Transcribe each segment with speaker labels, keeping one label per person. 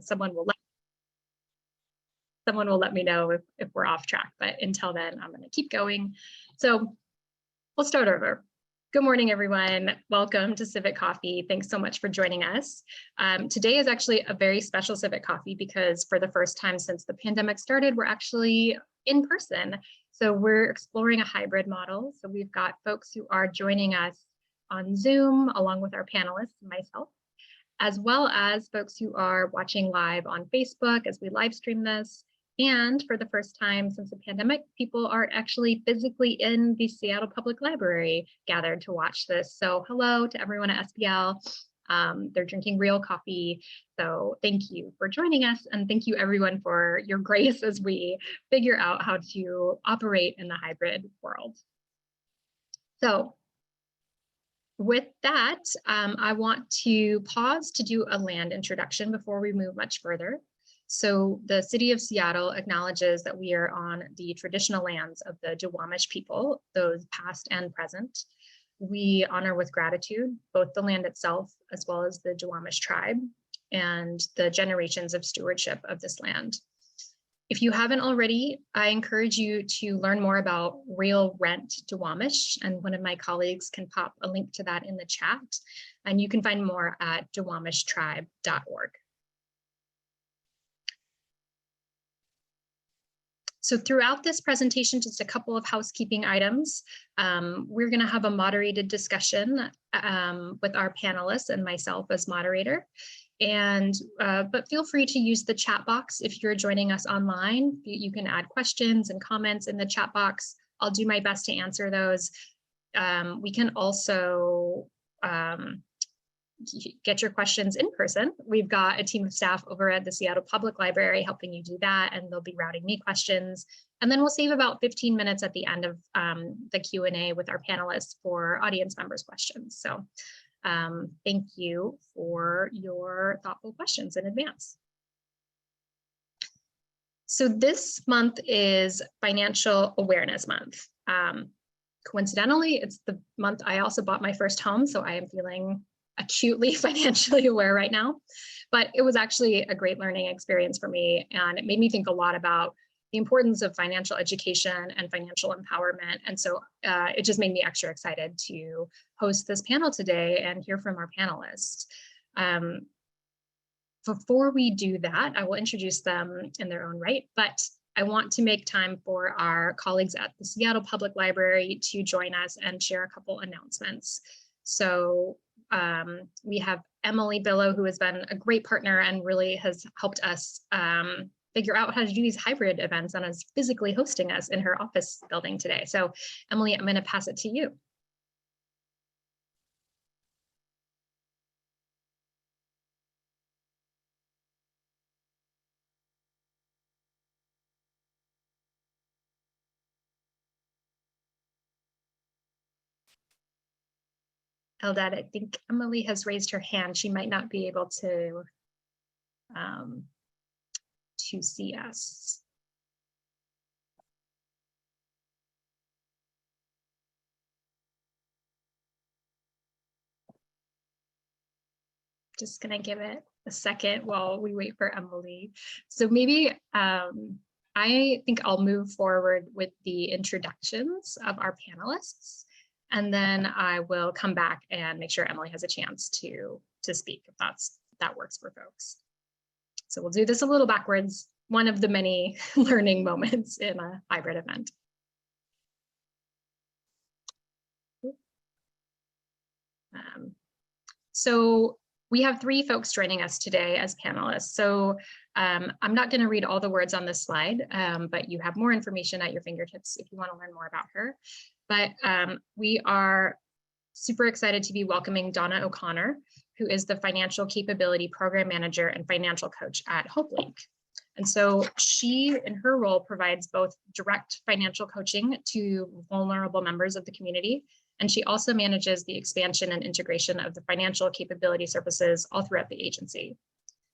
Speaker 1: someone will let me know if we're off track, but until then, I'm going to keep going. So we'll start over. Good morning, everyone. Welcome to Civic Coffee. Thanks so much for joining us. Today is actually a very special Civic Coffee because for the first time since the pandemic started, we're actually in person. So we're exploring a hybrid model. So we've got folks who are joining us on Zoom, along with our panelists and myself, as well as folks who are watching live on Facebook as we live stream this. And for the first time since the pandemic, people are actually physically in the Seattle Public Library gathered to watch this. So hello to everyone at SPL. They're drinking real coffee. So thank you for joining us. And thank you everyone for your grace as we figure out how to operate in the hybrid world. So with that, I want to pause to do a land introduction before we move much further. So the city of Seattle acknowledges that we are on the traditional lands of the Duwamish people, those past and present. We honor with gratitude both the land itself as well as the Duwamish tribe and the generations of stewardship of this land. If you haven't already, I encourage you to learn more about Real Rent Duwamish, and one of my colleagues can pop a link to that in the chat, and you can find more at duwamishtribe.org. So throughout this presentation, just a couple of housekeeping items. We're going to have a moderated discussion with our panelists and myself as moderator. But feel free to use the chat box if you're joining us online. You can add questions and comments in the chat box. I'll do my best to answer those. We can also get your questions in person. We've got a team of staff over at the Seattle Public Library helping you do that, and they'll be routing me questions. And then we'll save about 15 minutes at the end of the Q&A with our panelists for audience members' questions. So thank you for your thoughtful questions in advance. So this month is Financial Awareness Month. Coincidentally, it's the month I also bought my first home, so I am feeling acutely financially aware right now. But it was actually a great learning experience for me, and it made me think a lot about the importance of financial education and financial empowerment. And so it just made me extra excited to host this panel today and hear from our panelists. Before we do that, I will introduce them in their own right, but I want to make time for our colleagues at the Seattle Public Library to join us and share a couple announcements. So we have Emily Billow, who has been a great partner and really has helped us figure out how to do these hybrid events and is physically hosting us in her office building today. So Emily, I'm going to pass it to you. Eldad, I think Emily has raised her hand. She might not be able to see us. Just gonna give it a second while we wait for Emily. So maybe I think I'll move forward with the introductions of our panelists, and then I will come back and make sure Emily has a chance to speak if that works for folks. So we'll do this a little backwards, one of the many learning moments in a hybrid event. So we have 3 folks joining us today as panelists. So I'm not going to read all the words on this slide, but you have more information at your fingertips if you want to learn more about her. But we are super excited to be welcoming Donna O'Connor, who is the Financial Capability Program Manager and Financial Coach at HopeLink. And so she, in her role, provides both direct financial coaching to vulnerable members of the community, and she also manages the expansion and integration of the financial capability services all throughout the agency.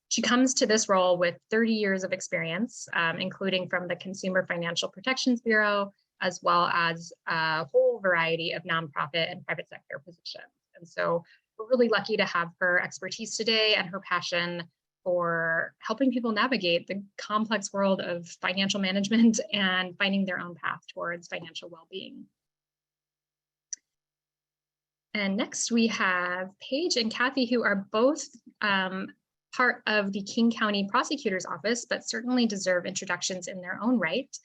Speaker 1: She comes to this role with 30 years of experience, including from the Consumer Financial Protections Bureau, as well as a whole variety of nonprofit and private sector positions. And so we're really lucky to have her expertise today and her passion for helping people navigate the complex world of financial management and finding their own path towards financial well-being. And next we have Paige and Kathy, who are both part of the King County Prosecutor's Office, but certainly deserve introductions in their own right.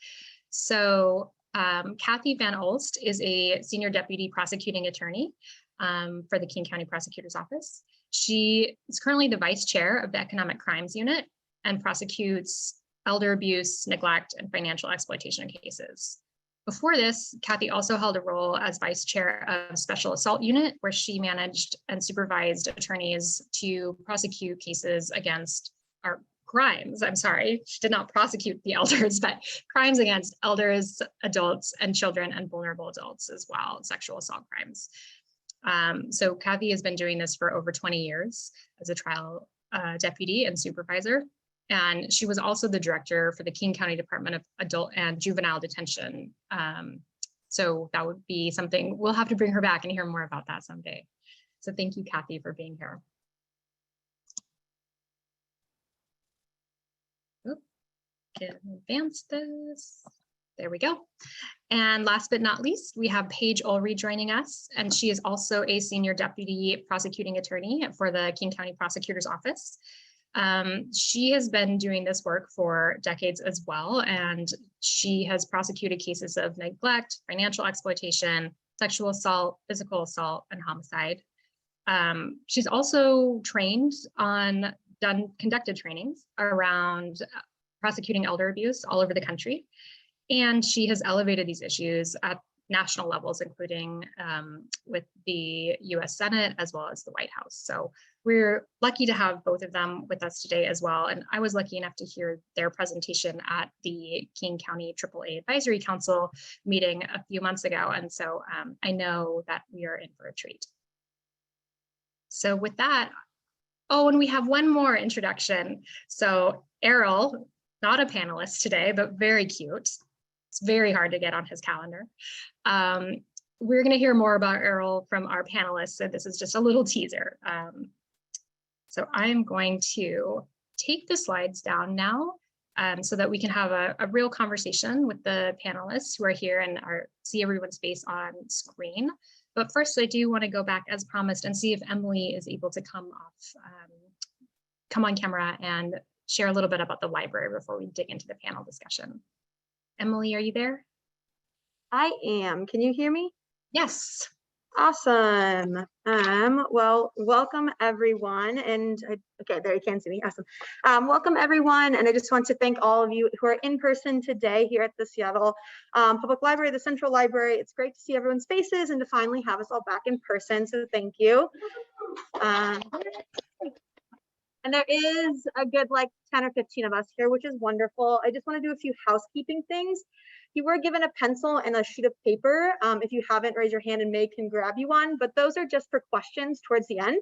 Speaker 1: So Kathy Van Olst is a Senior Deputy Prosecuting Attorney for the King County Prosecutor's Office. She is currently the Vice Chair of the Economic Crimes Unit and prosecutes elder abuse, neglect, and financial exploitation cases. Before this, Kathy also held a role as Vice Chair of Special Assault Unit, where she managed and supervised attorneys to prosecute cases against our crimes. I'm sorry, she did not prosecute the elders, but crimes against elders, adults, and children and vulnerable adults as well, sexual assault crimes. So Kathy has been doing this for over 20 years as a trial deputy and supervisor. And she was also the director for the King County Department of Adult and Juvenile Detention. So that would be something, we'll have to bring her back and hear more about that someday. So thank you, Kathy, for being here. Can advance this. There we go. And last but not least, we have Paige Ulri joining us, and she is also a Senior Deputy Prosecuting Attorney for the King County Prosecutor's Office. She has been doing this work for decades as well, and she has prosecuted cases of neglect, financial exploitation, sexual assault, physical assault, and homicide. She's also trained on, conducted trainings around prosecuting elder abuse all over the country. And she has elevated these issues at national levels, including with the US Senate as well as the White House. So we're lucky to have both of them with us today as well. And I was lucky enough to hear their presentation at the King County AAA Advisory Council meeting a few months ago. And so I know that we are in for a treat. So with that, oh, and we have one more introduction. So Errol, not a panelist today, but very cute. It's very hard to get on his calendar. We're going to hear more about Errol from our panelists, so this is just a little teaser. So I'm going to take the slides down now so that we can have a real conversation with the panelists who are here and see everyone's face on screen. But first, I do want to go back as promised and see if Emily is able to come on camera and share a little bit about the library before we dig into the panel discussion. Emily, are you there?
Speaker 2: I am. Can you hear me?
Speaker 1: Yes.
Speaker 2: Awesome. Well, welcome everyone. And okay, there you can see me. Awesome. Welcome everyone. And I just want to thank all of you who are in person today here at the Seattle Public Library, the Central Library. It's great to see everyone's faces and to finally have us all back in person. So thank you. And there is a good like 10 or 15 of us here, which is wonderful. I just want to do a few housekeeping things. You were given a pencil and a sheet of paper. If you haven't, raise your hand and May can grab you one, but those are just for questions towards the end.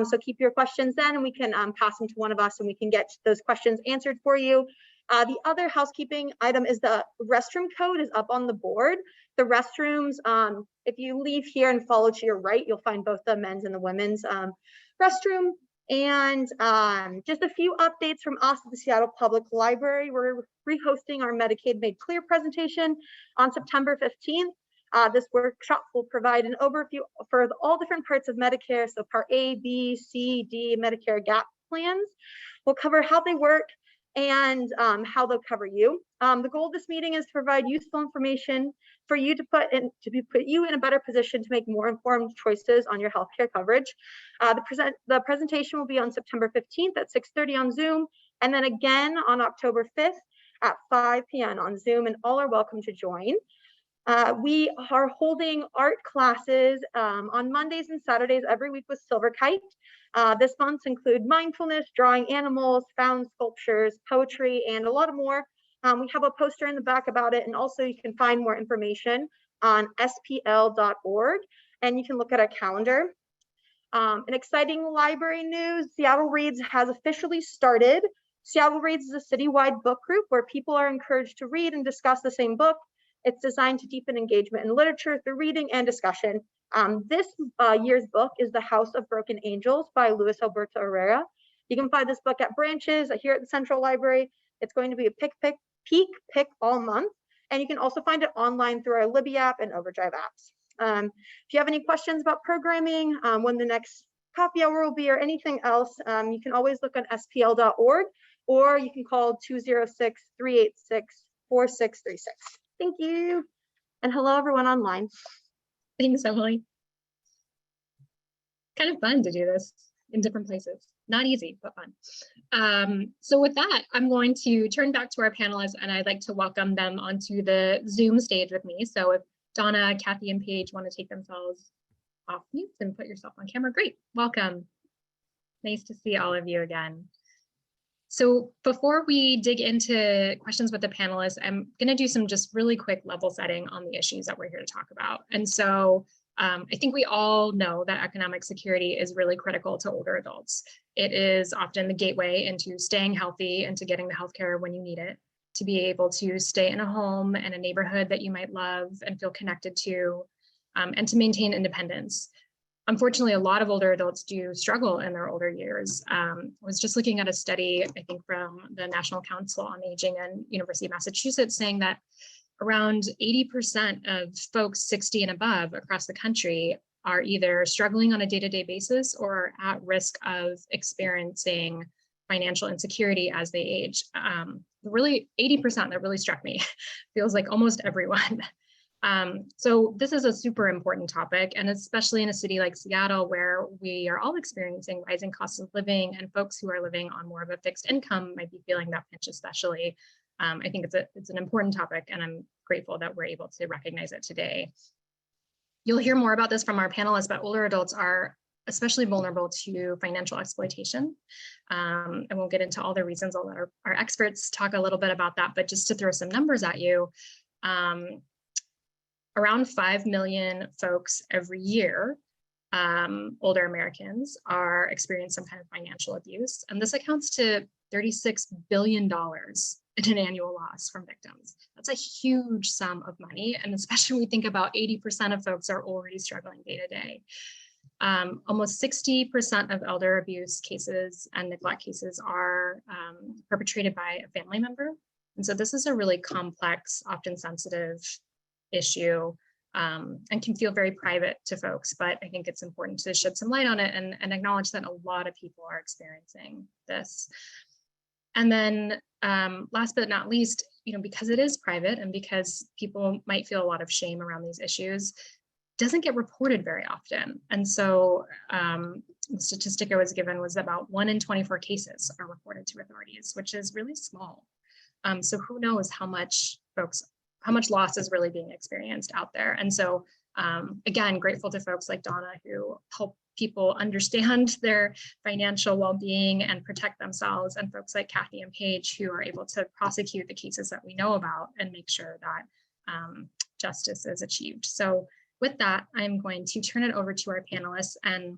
Speaker 2: So keep your questions then and we can pass them to one of us and we can get those questions answered for you. The other housekeeping item is the restroom code is up on the board. The restrooms, if you leave here and follow to your right, you'll find both the men's and the women's restroom. And just a few updates from us at the Seattle Public Library. We're rehosting our Medicaid Made Clear presentation on September 15th. This workshop will provide an overview for all different parts of Medicare, so Part A, B, C, D, Medicare GAP plans. We'll cover how they work and how they'll cover you. The goal of this meeting is to provide useful information for you to put you in a better position to make more informed choices on your healthcare coverage. The presentation will be on September 15th at 6:30 on Zoom, and then again on October 5th at 5 p.m. on Zoom, and all are welcome to join. We are holding art classes on Mondays and Saturdays every week with Silver Kite. This month include mindfulness, drawing animals, found sculptures, poetry, and a lot more. We have a poster in the back about it, and also you can find more information on spl.org, and you can look at our calendar. An exciting library news, Seattle Reads has officially started. Seattle Reads is a citywide book group where people are encouraged to read and discuss the same book. It's designed to deepen engagement in literature through reading and discussion. This year's book is The House of Broken Angels by Luis Alberto Herrera. You can find this book at branches here at the Central Library. It's going to be a peak pick all month. And you can also find it online through our Libby app and Overdrive apps. If you have any questions about programming, when the next coffee hour will be or anything else, you can always look on spl.org, or you can call 206-386-4636. Thank you. And hello, everyone online.
Speaker 1: Thanks, Emily. Kind of fun to do this in different places. Not easy, but fun. So with that, I'm going to turn back to our panelists, and I'd like to welcome them onto the Zoom stage with me. So if Donna, Kathy, and Paige want to take themselves off mute and put yourself on camera, great. Welcome. Nice to see all of you again. So before we dig into questions with the panelists, I'm going to do some just really quick level setting on the issues that we're here to talk about. And so I think we all know that economic security is really critical to older adults. It is often the gateway into staying healthy and to getting the healthcare when you need it, to be able to stay in a home and a neighborhood that you might love and feel connected to, and to maintain independence. Unfortunately, a lot of older adults do struggle in their older years. I was just looking at a study, I think from the National Council on Aging and University of Massachusetts, saying that around 80% of folks 60 and above across the country are either struggling on a day-to-day basis or at risk of experiencing financial insecurity as they age. Really, 80%, that really struck me. Feels like almost everyone. So this is a super important topic, and especially in a city like Seattle, where we are all experiencing rising costs of living, and folks who are living on more of a fixed income might be feeling that pinch especially. I think it's an important topic, and I'm grateful that we're able to recognize it today. You'll hear more about this from our panelists, but older adults are especially vulnerable to financial exploitation. And we'll get into all the reasons. I'll let our experts talk a little bit about that, but just to throw some numbers at you, around 5 million folks every year, older Americans, are experiencing some kind of financial abuse. And this accounts to $36 billion in an annual loss from victims. That's a huge sum of money. And especially when we think about 80% of folks are already struggling day to day. Almost 60% of elder abuse cases and neglect cases are perpetrated by a family member. And so this is a really complex, often sensitive issue, and can feel very private to folks, but I think it's important to shed some light on it and acknowledge that a lot of people are experiencing this. And then last but not least, because it is private and because people might feel a lot of shame around these issues, doesn't get reported very often. And so the statistic I was given was about 1 in 24 cases are reported to authorities, which is really small. So who knows how much loss is really being experienced out there. And so again, grateful to folks like Donna who help people understand their financial well-being and protect themselves, and folks like Kathy and Paige who are able to prosecute the cases that we know about and make sure that justice is achieved. So with that, I'm going to turn it over to our panelists, and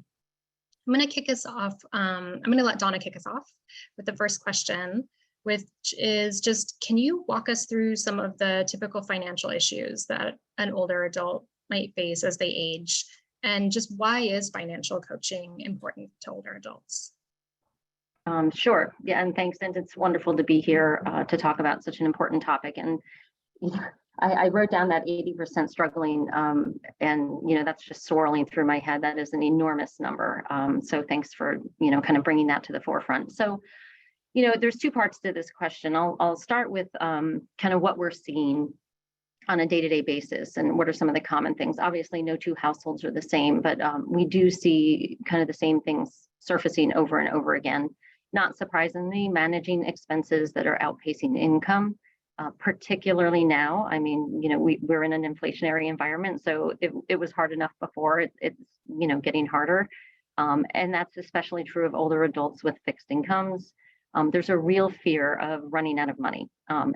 Speaker 1: I'm going to kick us off. I'm going to let Donna kick us off with the first question, which is just, can you walk us through some of the typical financial issues that an older adult might face as they age? And just why is financial coaching important to older adults?
Speaker 3: Sure. Yeah, and thanks. And it's wonderful to be here to talk about such an important topic. And I wrote down that 80% struggling, and that's just swirling through my head. That is an enormous number. So thanks for kind of bringing that to the forefront. So there's two parts to this question. I'll start with kind of what we're seeing on a day-to-day basis and what are some of the common things. Obviously, no two households are the same, but we do see kind of the same things surfacing over and over again. Not surprisingly, managing expenses that are outpacing income, particularly now. I mean, we're in an inflationary environment, so it was hard enough before. It's getting harder, and that's especially true of older adults with fixed incomes. There's a real fear of running out of money,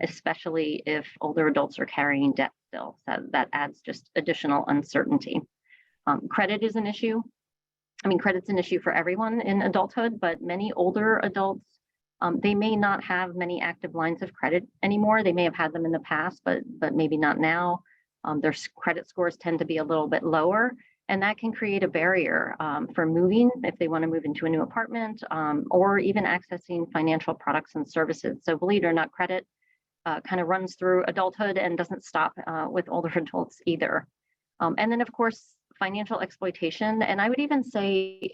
Speaker 3: especially if older adults are carrying debt still. That adds just additional uncertainty. Credit is an issue. I mean, credit's an issue for everyone in adulthood, but many older adults, they may not have many active lines of credit anymore. They may have had them in the past, but maybe not now. Their credit scores tend to be a little bit lower. And that can create a barrier for moving if they want to move into a new apartment, or even accessing financial products and services. So believe it or not, credit kind of runs through adulthood and doesn't stop with older adults either. And then, of course, financial exploitation. And I would even say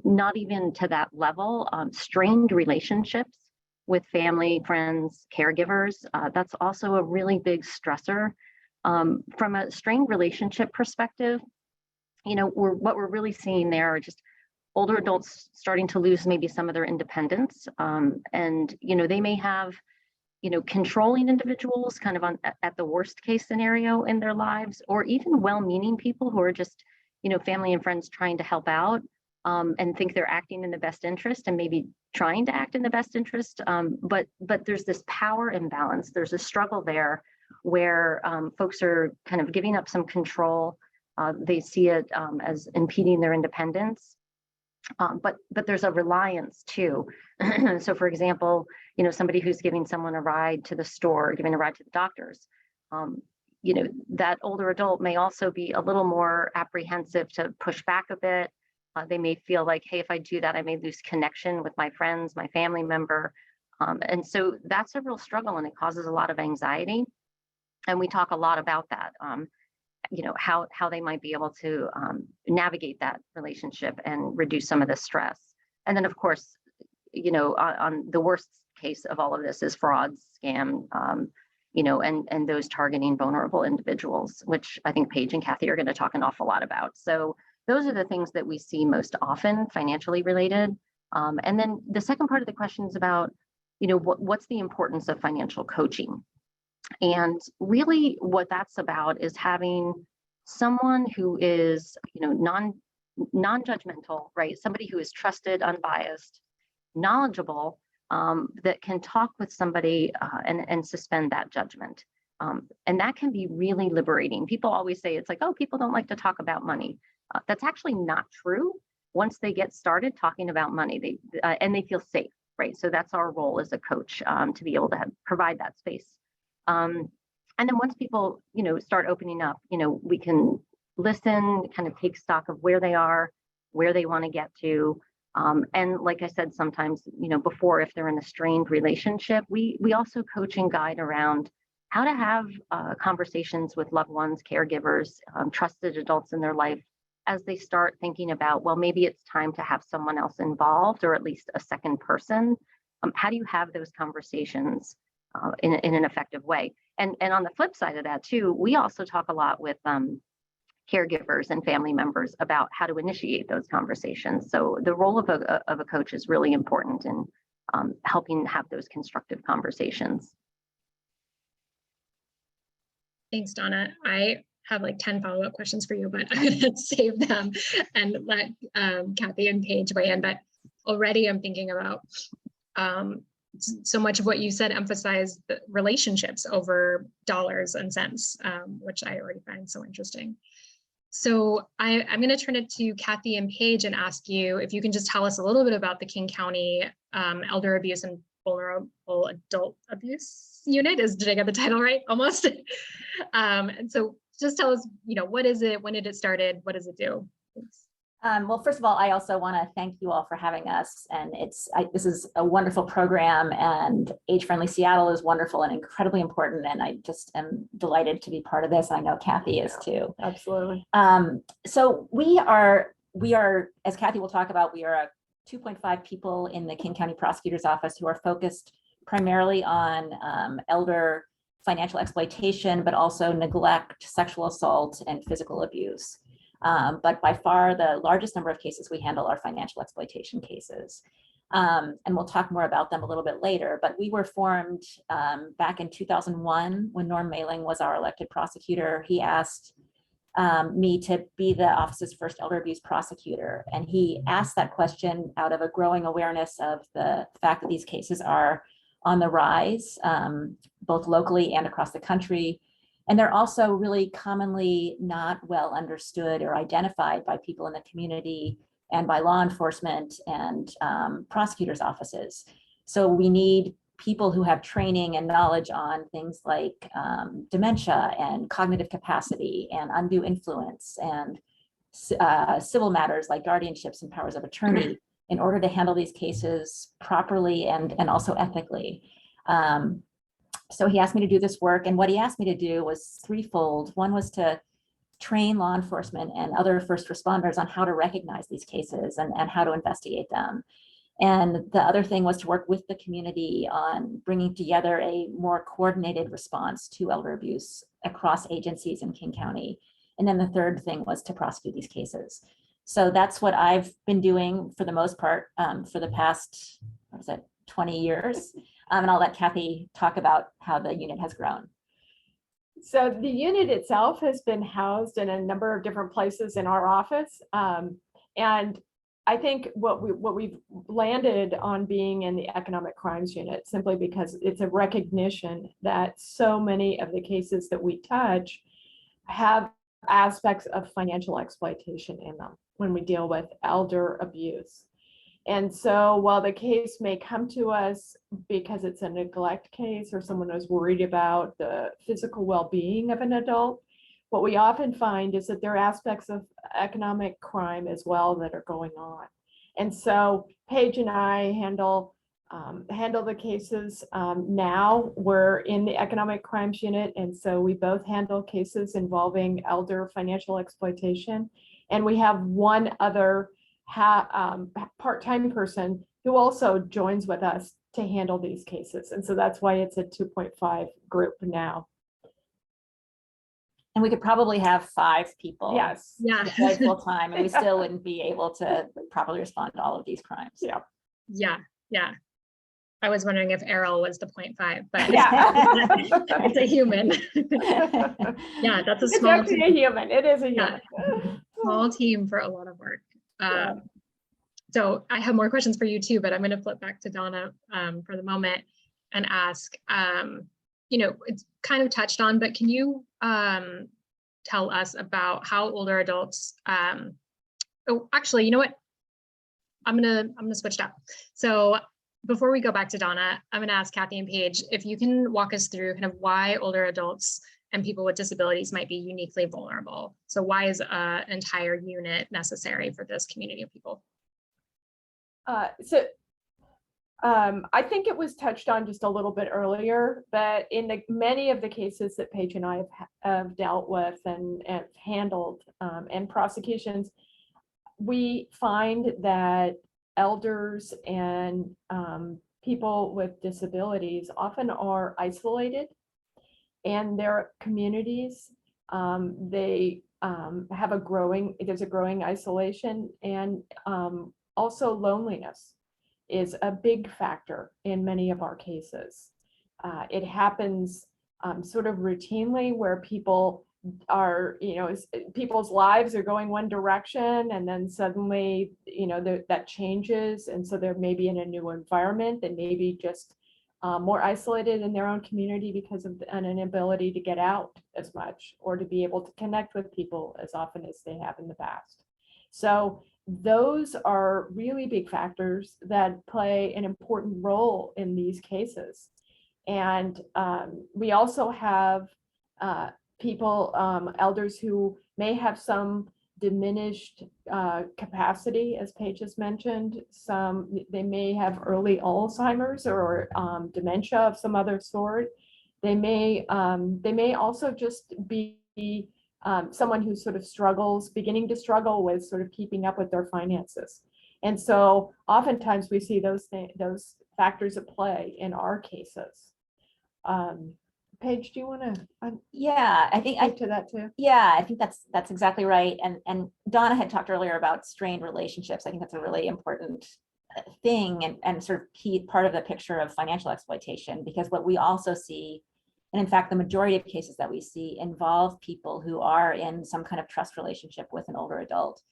Speaker 3: not even to that level, strained relationships with family, friends, caregivers. That's also a really big stressor. From a strained relationship perspective, what we're really seeing there are just older adults starting to lose maybe some of their independence. And, they may have, controlling individuals kind of at the worst case scenario in their lives, or even well-meaning people who are just, family and friends trying to help out and think they're acting in the best interest and maybe trying to act in the best interest. But there's this power imbalance. There's a struggle there where folks are kind of giving up some control. They see it as impeding their independence, but there's a reliance too. So, for example, somebody who's giving someone a ride to the store, giving a ride to the doctors, that older adult may also be a little more apprehensive to push back a bit. They may feel like, hey, if I do that, I may lose connection with my friends, my family member. And so that's a real struggle, and it causes a lot of anxiety. And we talk a lot about that. How they might be able to navigate that relationship and reduce some of the stress. And then, of course, on the worst case of all of this is fraud, scam, and those targeting vulnerable individuals, which I think Paige and Kathy are going to talk an awful lot about. So those are the things that we see most often, financially related. And then the second part of the question is about, what's the importance of financial coaching? And really what that's about is having someone who is, non-judgmental, right? Somebody who is trusted, unbiased, knowledgeable, that can talk with somebody and suspend that judgment. And that can be really liberating. People always say it's like, oh, people don't like to talk about money. That's actually not true. Once they get started talking about money, they feel safe, right? So that's our role as a coach, to be able to provide that space. And then once people, start opening up, we can listen, kind of take stock of where they are, where they want to get to. And like I said, sometimes, before, if they're in a strained relationship, we also coach and guide around how to have conversations with loved ones, caregivers, trusted adults in their life as they start thinking about, well, maybe it's time to have someone else involved, or at least a second person. How do you have those conversations in an effective way? And on the flip side of that too, we also talk a lot with caregivers and family members about how to initiate those conversations. So the role of a coach is really important in helping have those constructive conversations.
Speaker 1: Thanks, Donna. I have like 10 follow-up questions for you, but I'm going to save them and let Kathy and Paige weigh in. But already I'm thinking about so much of what you said emphasized the relationships over dollars and cents, which I already find so interesting. So I'm going to turn it to Kathy and Paige and ask you if you can just tell us a little bit about the King County Elder Abuse and Vulnerable Adult Abuse Unit. Did I get the title right? Almost. And so just tell us, what is it? When did it started? What does it do? Thanks.
Speaker 4: Well, first of all, I also want to thank you all for having us. And this is a wonderful program, and Age-Friendly Seattle is wonderful and incredibly important. And I just am delighted to be part of this. I know Kathy is too.
Speaker 2: Absolutely.
Speaker 4: So we are, as Kathy will talk about, we are 2.5 people in the King County Prosecutor's Office who are focused primarily on elder financial exploitation, but also neglect, sexual assault, and physical abuse. But by far the largest number of cases we handle are financial exploitation cases. And we'll talk more about them a little bit later, but we were formed back in 2001 when Norm Mailing was our elected prosecutor. He asked me to be the office's first elder abuse prosecutor. And he asked that question out of a growing awareness of the fact that these cases are on the rise, both locally and across the country. And they're also really commonly not well understood or identified by people in the community and by law enforcement and prosecutors' offices. So we need people who have training and knowledge on things like dementia and cognitive capacity and undue influence and civil matters like guardianships and powers of attorney in order to handle these cases properly and also ethically. So he asked me to do this work, and what he asked me to do was threefold. One was to train law enforcement and other first responders on how to recognize these cases and how to investigate them. And the other thing was to work with the community on bringing together a more coordinated response to elder abuse across agencies in King County. And then the third thing was to prosecute these cases. So that's what I've been doing for the most part for the past, 20 years. And I'll let Kathy talk about how the unit has grown.
Speaker 5: So the unit itself has been housed in a number of different places in our office. And I think what we've landed on being in the economic crimes unit simply because it's a recognition that so many of the cases that we touch have aspects of financial exploitation in them when we deal with elder abuse. And so while the case may come to us because it's a neglect case or someone is worried about the physical well-being of an adult, what we often find is that there are aspects of economic crime as well that are going on. And so Paige and I handle the cases now. We're in the economic crimes unit, and so we both handle cases involving elder financial exploitation. And we have one other part-time person who also joins with us to handle these cases. And so that's why it's a 2.5 group now.
Speaker 4: And we could probably have 5 people.
Speaker 5: Yes.
Speaker 1: Yeah.
Speaker 4: Full time, and we still wouldn't be able to properly respond to all of these crimes.
Speaker 5: Yeah.
Speaker 1: Yeah. Yeah. I was wondering if Errol was the 0.5, but
Speaker 5: Yeah.
Speaker 1: it's a human. Yeah, that's a
Speaker 5: It's
Speaker 1: small
Speaker 5: actually
Speaker 1: team.
Speaker 5: a human. It is a human.
Speaker 1: Small team for a lot of work.
Speaker 5: Yeah.
Speaker 1: So I have more questions for you too, but I'm going to flip back to Donna for the moment and ask, it's kind of touched on, but can you tell us about how older adults, oh, actually, you know what? I'm gonna switch it up. So before we go back to Donna, I'm gonna ask Kathy and Paige if you can walk us through kind of why older adults and people with disabilities might be uniquely vulnerable. So why is an entire unit necessary for this community of people?
Speaker 5: I think it was touched on just a little bit earlier, but in many of the cases that Paige and I have dealt with and handled and prosecutions, we find that elders and people with disabilities often are isolated in their communities. They have there's a growing isolation, and also loneliness is a big factor in many of our cases. It happens sort of routinely where people are, people's lives are going one direction, and then suddenly, that changes. And so they're maybe in a new environment and maybe just more isolated in their own community because of an inability to get out as much or to be able to connect with people as often as they have in the past. So those are really big factors that play an important role in these cases. And we also have people, elders who may have some diminished capacity, as Paige has mentioned. They may have early Alzheimer's or dementia of some other sort. They may also just be someone who sort of beginning to struggle with sort of keeping up with their finances. And so oftentimes we see those factors at play in our cases. Paige, do you want to?
Speaker 4: Yeah, I think
Speaker 5: to that too.
Speaker 4: Yeah, I think that's exactly right. And Donna had talked earlier about strained relationships. I think that's a really important thing and sort of key part of the picture of financial exploitation, because what we also see, and in fact, the majority of cases that we see involve people who are in some kind of trust relationship with an older adult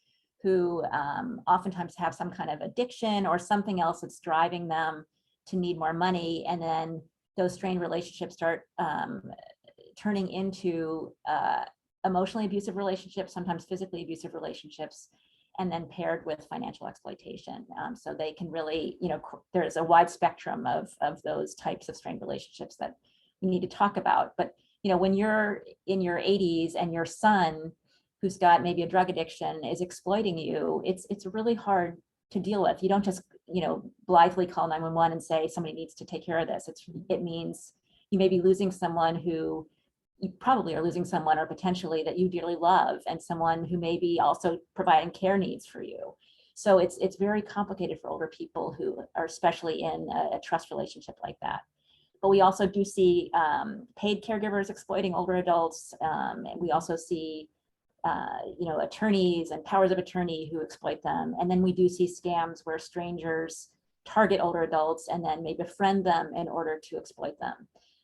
Speaker 4: who oftentimes have some kind of addiction or something else that's driving them to need more money. And then those strained relationships start turning into emotionally abusive relationships, sometimes physically abusive relationships, and then paired with financial exploitation. So they can really, there's a wide spectrum of those types of strained relationships that we need to talk about. But when you're in your 80s and your son who's got maybe a drug addiction is exploiting you, it's really hard to deal with. You don't just, blithely call 911 and say somebody needs to take care of this. It means you may be losing someone who you probably are losing someone or potentially that you dearly love, and someone who may be also providing care needs for you. So it's very complicated for older people who are especially in a trust relationship like that. But we also do see paid caregivers exploiting older adults. And we also see attorneys and powers of attorney who exploit them. And then we do see scams where strangers target older adults and then may befriend them in order to exploit them.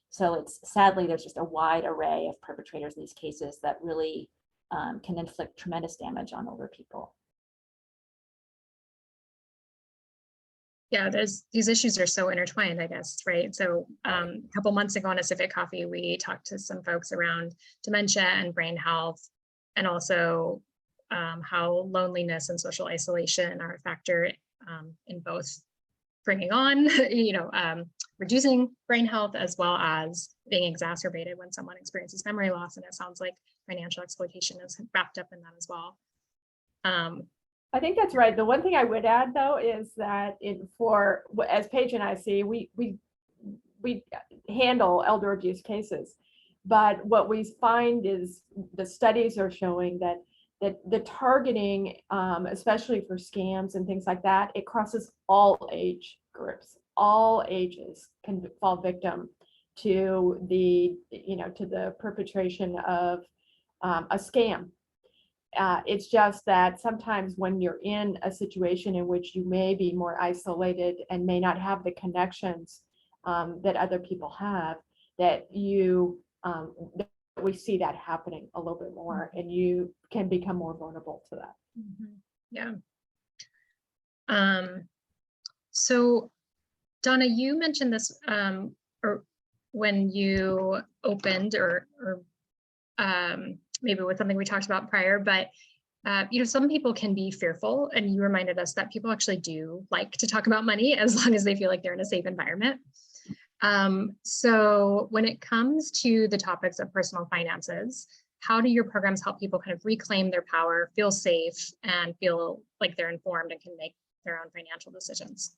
Speaker 4: So sadly, there's just a wide array of perpetrators in these cases that really can inflict tremendous damage on older people.
Speaker 1: Yeah, these issues are so intertwined, I guess, right? So a couple months ago on a Civic Coffee, we talked to some folks around dementia and brain health, and also how loneliness and social isolation are a factor in both bringing on, reducing brain health, as well as being exacerbated when someone experiences memory loss. And it sounds like financial exploitation is wrapped up in that as well.
Speaker 5: I think that's right. The one thing I would add, though, is that as Paige and I see, we handle elder abuse cases, but what we find is the studies are showing that the targeting, especially for scams and things like that, it crosses all age groups. All ages can fall victim to the perpetration of a scam. It's just that sometimes when you're in a situation in which you may be more isolated and may not have the connections that other people have, that we see that happening a little bit more, and you can become more vulnerable to that.
Speaker 1: Mm-hmm. Yeah. So Donna, you mentioned this or when you opened or maybe with something we talked about prior, but some people can be fearful, and you reminded us that people actually do like to talk about money as long as they feel like they're in a safe environment. So when it comes to the topics of personal finances, how do your programs help people kind of reclaim their power, feel safe, and feel like they're informed and can make their own financial decisions?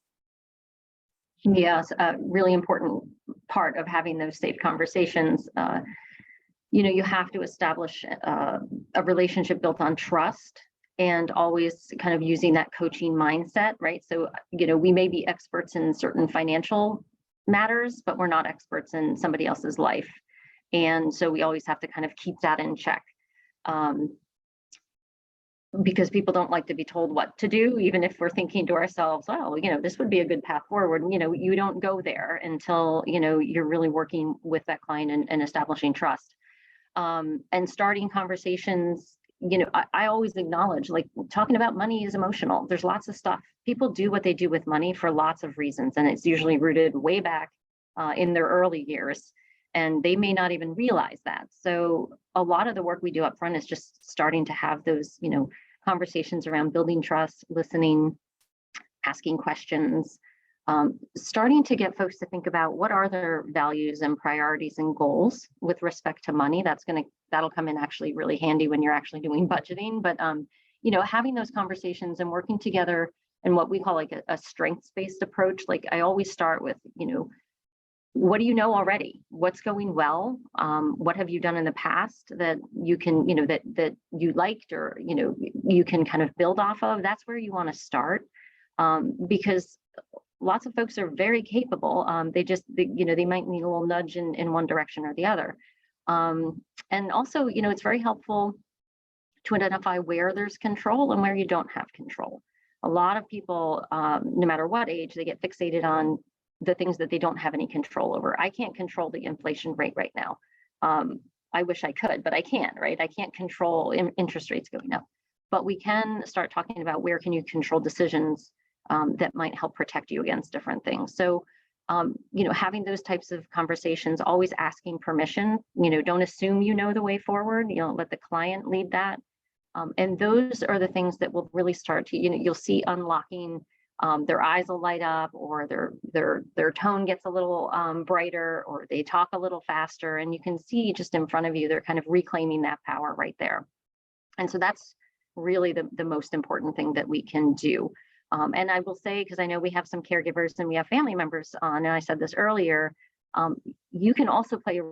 Speaker 3: Yes, a really important part of having those safe conversations. You have to establish a relationship built on trust, and always kind of using that coaching mindset, right? So, we may be experts in certain financial matters, but we're not experts in somebody else's life. And so we always have to kind of keep that in check. Because people don't like to be told what to do, even if we're thinking to ourselves, oh, this would be a good path forward. You don't go there until, you're really working with that client and establishing trust. And starting conversations, I always acknowledge, like, talking about money is emotional. There's lots of stuff. People do what they do with money for lots of reasons, and it's usually rooted way back in their early years, and they may not even realize that. So a lot of the work we do up front is just starting to have those, conversations around building trust, listening, asking questions, starting to get folks to think about what are their values and priorities and goals with respect to money. That'll come in actually really handy when you're actually doing budgeting. But having those conversations and working together in what we call like a strengths-based approach. Like, I always start with, what do you know already? What's going well? What have you done in the past that you can, that you liked, or you can kind of build off of? That's where you want to start, because lots of folks are very capable. They might need a little nudge in one direction or the other. And also, it's very helpful to identify where there's control and where you don't have control. A lot of people, no matter what age, they get fixated on the things that they don't have any control over. I can't control the inflation rate right now. I wish I could, but I can't, right? I can't control interest rates going up. But we can start talking about where can you control decisions that might help protect you against different things. So, having those types of conversations, always asking permission, don't assume you know the way forward, let the client lead that. And those are the things that will really start to, you'll see unlocking, their eyes will light up, or their tone gets a little brighter, or they talk a little faster, and you can see just in front of you, they're kind of reclaiming that power right there. And so that's really the most important thing that we can do. And I will say, because I know we have some caregivers and we have family members on, and I said this earlier, you can also play a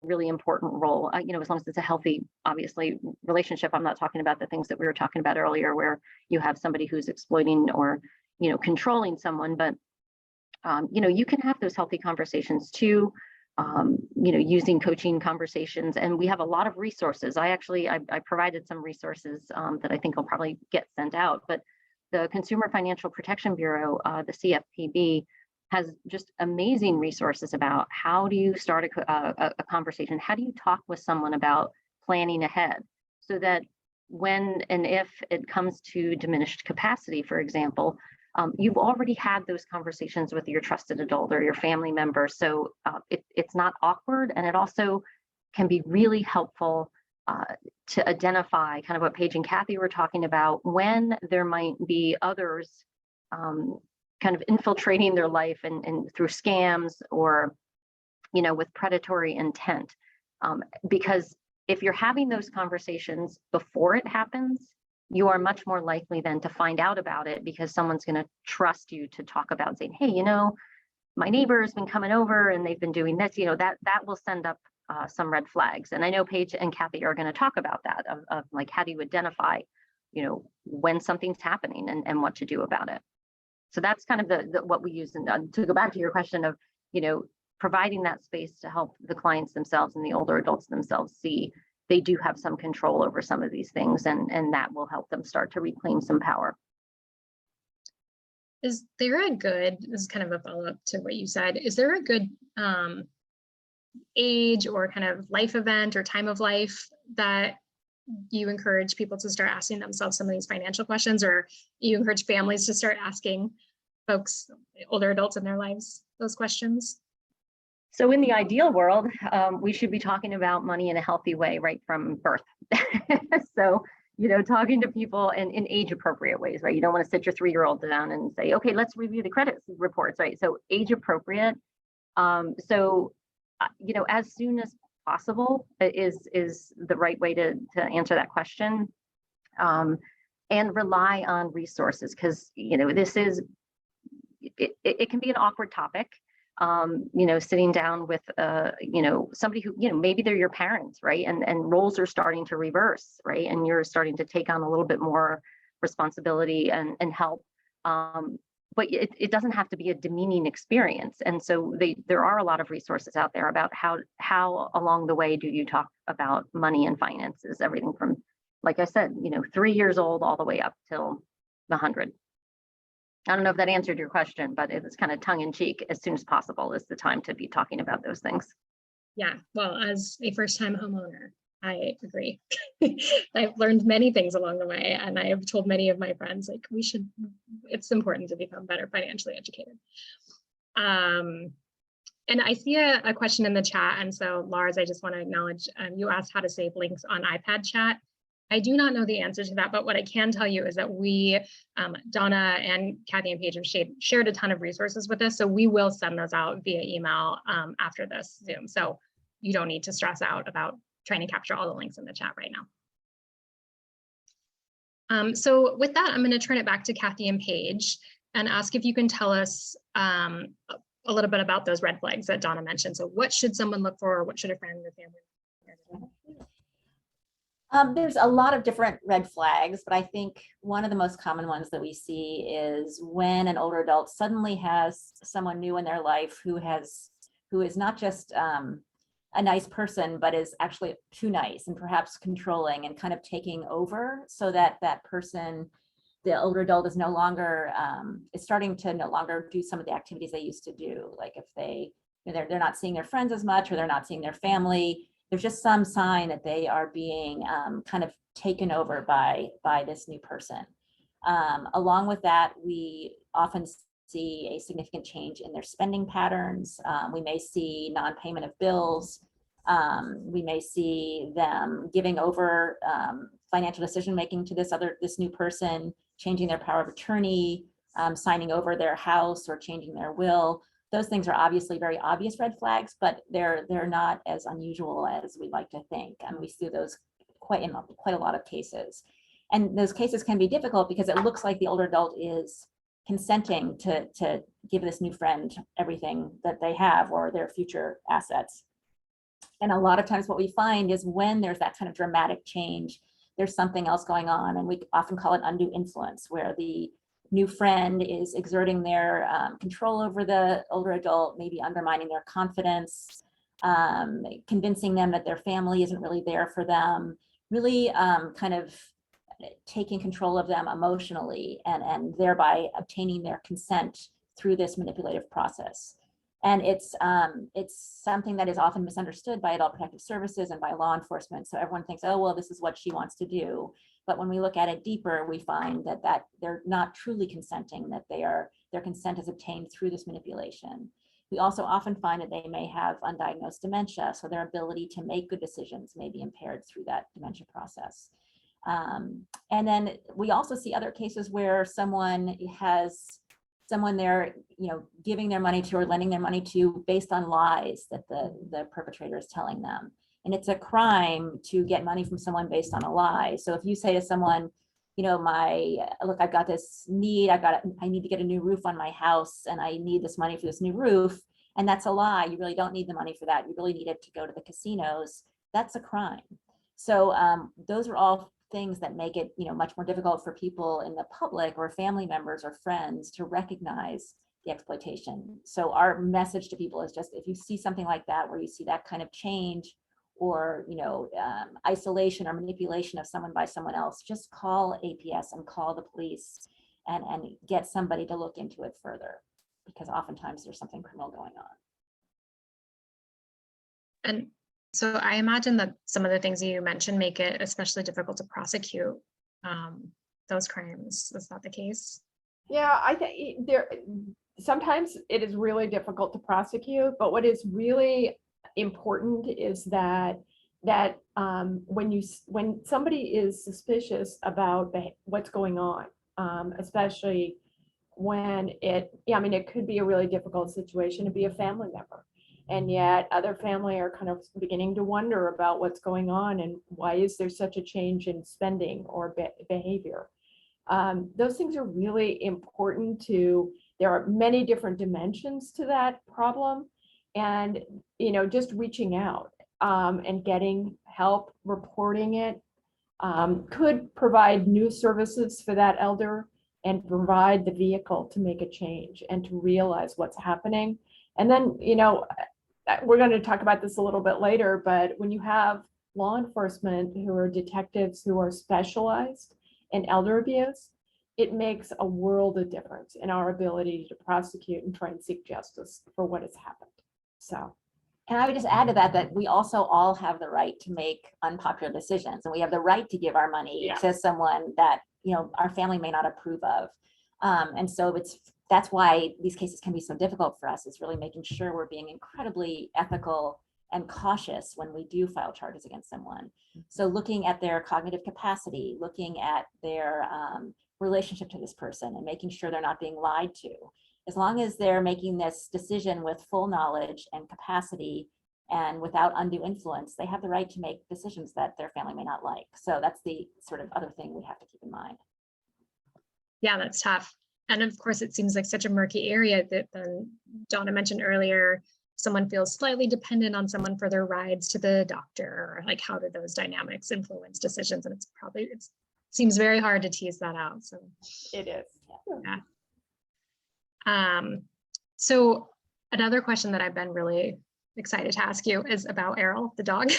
Speaker 3: really important role, as long as it's a healthy, obviously, relationship. I'm not talking about the things that we were talking about earlier, where you have somebody who's exploiting or, controlling someone, but, you can have those healthy conversations too, using coaching conversations. And we have a lot of resources. I provided some resources that I think will probably get sent out, but the Consumer Financial Protection Bureau, the CFPB, has just amazing resources about how do you start a conversation? How do you talk with someone about planning ahead, so that when and if it comes to diminished capacity, for example, you've already had those conversations with your trusted adult or your family member. So it's not awkward, and it also can be really helpful to identify kind of what Paige and Kathy were talking about, when there might be others kind of infiltrating their life and through scams or, with predatory intent. Because if you're having those conversations before it happens, you are much more likely then to find out about it, because someone's going to trust you to talk about, saying, hey, my neighbor has been coming over and they've been doing this, that will send up some red flags. And I know Paige and Kathy are going to talk about that, of like, how do you identify, when something's happening and what to do about it. So that's kind of the what we use. And to go back to your question of, providing that space to help the clients themselves and the older adults themselves see they do have some control over some of these things, and that will help them start to reclaim some power.
Speaker 1: Is there a good, this is kind of a follow-up to what you said, is there a good age or kind of life event or time of life that you encourage people to start asking themselves some of these financial questions, or you encourage families to start asking folks, older adults in their lives, those questions?
Speaker 3: So in the ideal world, we should be talking about money in a healthy way right from birth. So, talking to people in age appropriate ways, right? You don't want to sit your 3-year-old down and say, okay, let's review the credit reports, right? So age appropriate. As soon as possible is the right way to answer that question. And rely on resources, because, this is, it can be an awkward topic. Sitting down with, somebody who, maybe they're your parents, right? And roles are starting to reverse, right? And you're starting to take on a little bit more responsibility and help. But it doesn't have to be a demeaning experience. And so there are a lot of resources out there about how along the way do you talk about money and finances, everything from, like I said, 3 years old all the way up till 100. I don't know if that answered your question, but it was kind of tongue in cheek. As soon as possible is the time to be talking about those things.
Speaker 1: Yeah, well, as a first-time homeowner, I agree. I've learned many things along the way, and I have told many of my friends, like, it's important to become better financially educated. And I see a question in the chat, and so Lars, I just want to acknowledge, you asked how to save links on iPad chat. I do not know the answer to that, but what I can tell you is that we, Donna and Kathy and Paige, have shared a ton of resources with us, so we will send those out via email after this Zoom. So you don't need to stress out about trying to capture all the links in the chat right now. So with that, I'm going to turn it back to Kathy and Paige and ask if you can tell us a little bit about those red flags that Donna mentioned. So what should someone look for? What should a friend or family look for?
Speaker 4: There's a lot of different red flags, but I think one of the most common ones that we see is when an older adult suddenly has someone new in their life who is not just a nice person, but is actually too nice and perhaps controlling and kind of taking over, so that that person, the older adult, is no longer is starting to no longer do some of the activities they used to do. Like if they're not seeing their friends as much, or they're not seeing their family. There's just some sign that they are being kind of taken over by this new person. Along with that, we often see a significant change in their spending patterns. We may see non-payment of bills. We may see them giving over financial decision-making to this new person, changing their power of attorney, signing over their house or changing their will. Those things are obviously very obvious red flags, but they're not as unusual as we like to think. And we see those quite a lot of cases. And those cases can be difficult because it looks like the older adult is consenting to give this new friend everything that they have or their future assets. And a lot of times what we find is when there's that kind of dramatic change, there's something else going on. And we often call it undue influence, where the new friend is exerting their control over the older adult, maybe undermining their confidence, convincing them that their family isn't really there for them, really kind of taking control of them emotionally and thereby obtaining their consent through this manipulative process. And it's something that is often misunderstood by adult protective services and by law enforcement. So everyone thinks, oh, well, this is what she wants to do. But when we look at it deeper, we find that they're not truly consenting, that their consent is obtained through this manipulation. We also often find that they may have undiagnosed dementia, so their ability to make good decisions may be impaired through that dementia process. And then we also see other cases where someone they're giving their money to or lending their money to based on lies that the perpetrator is telling them. And it's a crime to get money from someone based on a lie. So if you say to someone, look, I've got this need, I need to get a new roof on my house and I need this money for this new roof, and that's a lie, you really don't need the money for that, you really need it to go to the casinos, that's a crime. So those are all things that make it much more difficult for people in the public or family members or friends to recognize the exploitation. So our message to people is just, if you see something like that, where you see that kind of change or isolation or manipulation of someone by someone else, just call APS and call the police and get somebody to look into it further, because oftentimes there's something criminal going on.
Speaker 1: And so I imagine that some of the things you mentioned make it especially difficult to prosecute those crimes. Is that the case?
Speaker 5: Yeah, I think sometimes it is really difficult to prosecute, but what is really important is that when somebody is suspicious about what's going on, especially when it could be a really difficult situation to be a family member. And yet other family are kind of beginning to wonder about what's going on and why is there such a change in spending or behavior. Those things are really important there are many different dimensions to that problem. And, just reaching out and getting help, reporting it could provide new services for that elder and provide the vehicle to make a change and to realize what's happening. And then, we're going to talk about this a little bit later, but when you have law enforcement who are detectives who are specialized in elder abuse, it makes a world of difference in our ability to prosecute and try and seek justice for what has happened. So,
Speaker 4: and I would just add to that we also all have the right to make unpopular decisions, and we have the right to give our money to someone that our family may not approve of. And so that's why these cases can be so difficult for us, is really making sure we're being incredibly ethical and cautious when we do file charges against someone. So looking at their cognitive capacity, looking at their relationship to this person and making sure they're not being lied to. As long as they're making this decision with full knowledge and capacity and without undue influence, they have the right to make decisions that their family may not like. So that's the sort of other thing we have to keep in mind.
Speaker 1: Yeah, that's tough. And of course, it seems like such a murky area that Donna mentioned earlier, someone feels slightly dependent on someone for their rides to the doctor. Like, how do those dynamics influence decisions? And it seems very hard to tease that out. So
Speaker 5: it is.
Speaker 1: Yeah. So another question that I've been really excited to ask you is about Errol the dog.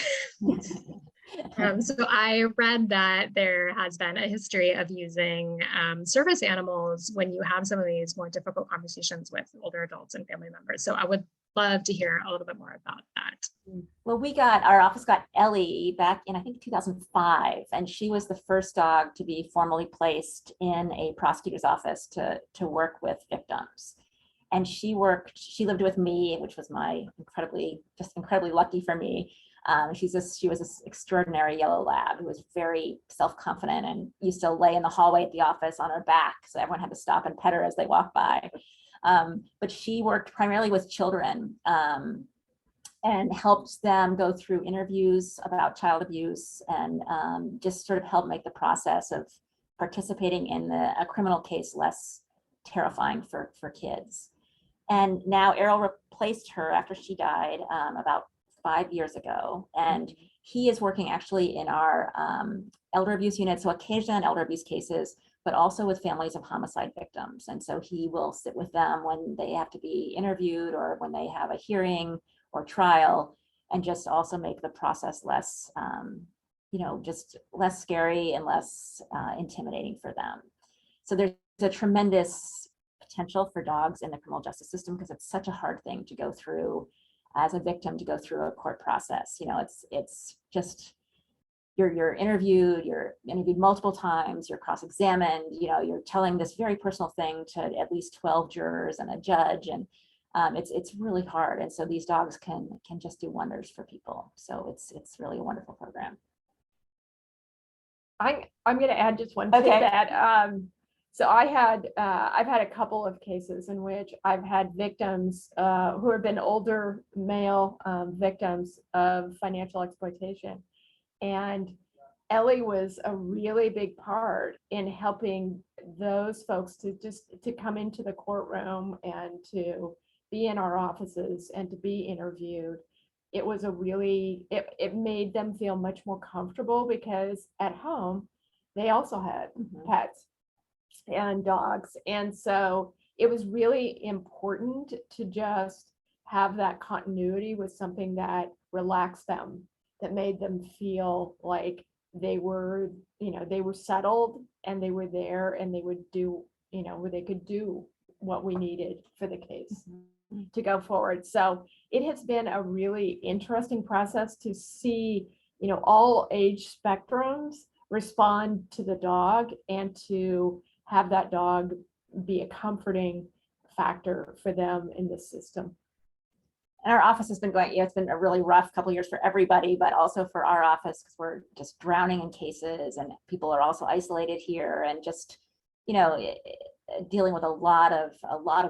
Speaker 1: So I read that there has been a history of using service animals when you have some of these more difficult conversations with older adults and family members. So I would love to hear a little bit more about that.
Speaker 4: Well, our office got Ellie back in, I think, 2005, and she was the first dog to be formally placed in a prosecutor's office to work with victims. And she lived with me, which was incredibly lucky for me. She was this extraordinary yellow lab who was very self-confident and used to lay in the hallway at the office on her back, so everyone had to stop and pet her as they walked by. But she worked primarily with children, and helped them go through interviews about child abuse and just sort of help make the process of participating in a criminal case less terrifying for kids. And now Errol replaced her after she died about 5 years ago. And he is working actually in our elder abuse unit, so occasionally on elder abuse cases, but also with families of homicide victims. And so he will sit with them when they have to be interviewed or when they have a hearing or trial, and just also make the process less, just less scary and less intimidating for them. So there's a tremendous potential for dogs in the criminal justice system because it's such a hard thing to go through as a victim, to go through a court process. It's just, you're interviewed, you're interviewed multiple times, you're cross-examined, you're telling this very personal thing to at least 12 jurors and a judge, and it's really hard. And so these dogs can just do wonders for people. So it's really a wonderful program.
Speaker 5: I'm going to add just one thing to that. So I've had a couple of cases in which I've had victims who have been older male victims of financial exploitation. And Ellie was a really big part in helping those folks to come into the courtroom and to be in our offices and to be interviewed. It was it made them feel much more comfortable because at home, they also had pets and dogs. And so it was really important to just have that continuity with something that relaxed them, that made them feel like they were settled and they were there and they would do, they could do what we needed for the case to go forward. So it has been a really interesting process to see, all age spectrums respond to the dog and to have that dog be a comforting factor for them in this system.
Speaker 4: And our office has been going, it's been a really rough couple of years for everybody, but also for our office because we're just drowning in cases and people are also isolated here and just, dealing with a lot of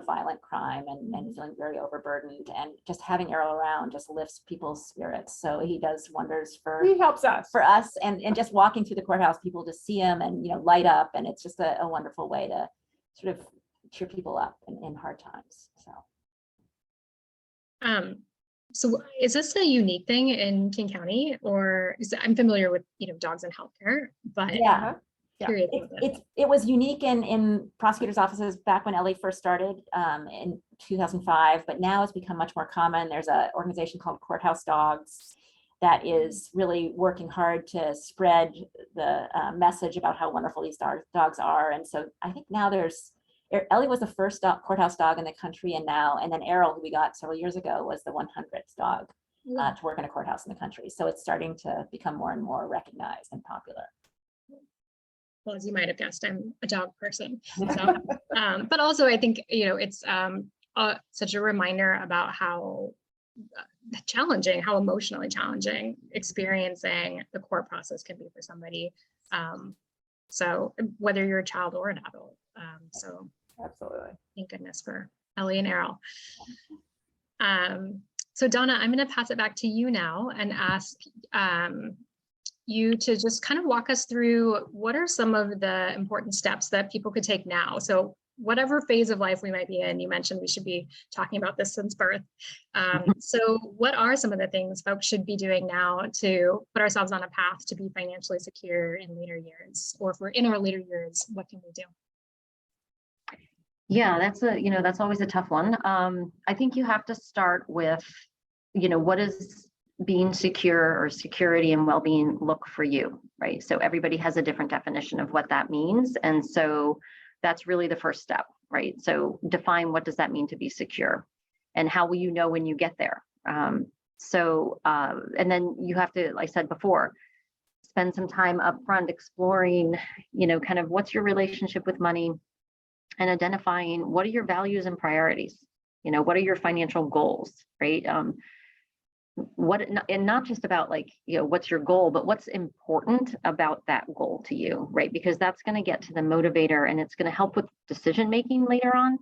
Speaker 4: violent crime and feeling very overburdened, and just having Errol around just lifts people's spirits. So he does wonders
Speaker 5: He helps us.
Speaker 4: for us, and just walking through the courthouse, people just see him and light up, and it's just a wonderful way to sort of cheer people up in hard times.
Speaker 1: So is this a unique thing in King County, or I'm familiar with dogs in healthcare, but
Speaker 4: Yeah.
Speaker 1: curious.
Speaker 4: It was unique in prosecutors' offices back when Ellie first started in 2005, but now it's become much more common. There's an organization called Courthouse Dogs that is really working hard to spread the message about how wonderful these dogs are. And so I think now Ellie was the first courthouse dog in the country, and then Errol, who we got several years ago, was the 100th dog to work in a courthouse in the country. So it's starting to become more and more recognized and popular.
Speaker 1: Well, as you might have guessed, I'm a dog person. So, but also I think, it's such a reminder about how challenging, how emotionally challenging experiencing the court process can be for somebody. So whether you're a child or an adult. So
Speaker 5: Absolutely.
Speaker 1: Thank goodness for Ellie and Errol. So Donna, I'm going to pass it back to you now and ask you to just kind of walk us through what are some of the important steps that people could take now. So whatever phase of life we might be in, you mentioned we should be talking about this since birth. So what are some of the things folks should be doing now to put ourselves on a path to be financially secure in later years? Or if we're in our later years, what can we do?
Speaker 3: Yeah, that's always a tough one. I think you have to start with, what does being secure or security and well-being look for you, right? So everybody has a different definition of what that means. And so that's really the first step, right? So define, what does that mean to be secure, and how will you know when you get there? And then you have to, like I said before, spend some time up front exploring, kind of what's your relationship with money, and identifying what are your values and priorities, what are your financial goals, right? And not just about what's your goal, but what's important about that goal to you, right? Because that's going to get to the motivator, and it's going to help with decision making later on.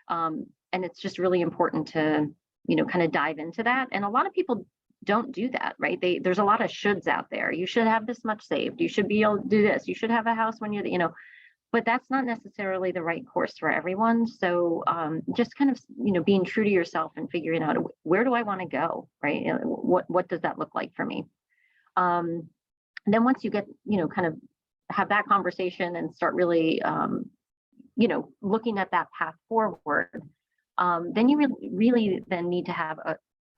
Speaker 3: And it's just really important to kind of dive into that. And a lot of people don't do that, right? There's a lot of shoulds out there. You should have this much saved. You should be able to do this. You should have a house when you're, but that's not necessarily the right course for everyone. So just kind of, being true to yourself and figuring out, where do I want to go, right? What does that look like for me? Then once you get, kind of have that conversation and start really, looking at that path forward, then you really then need to have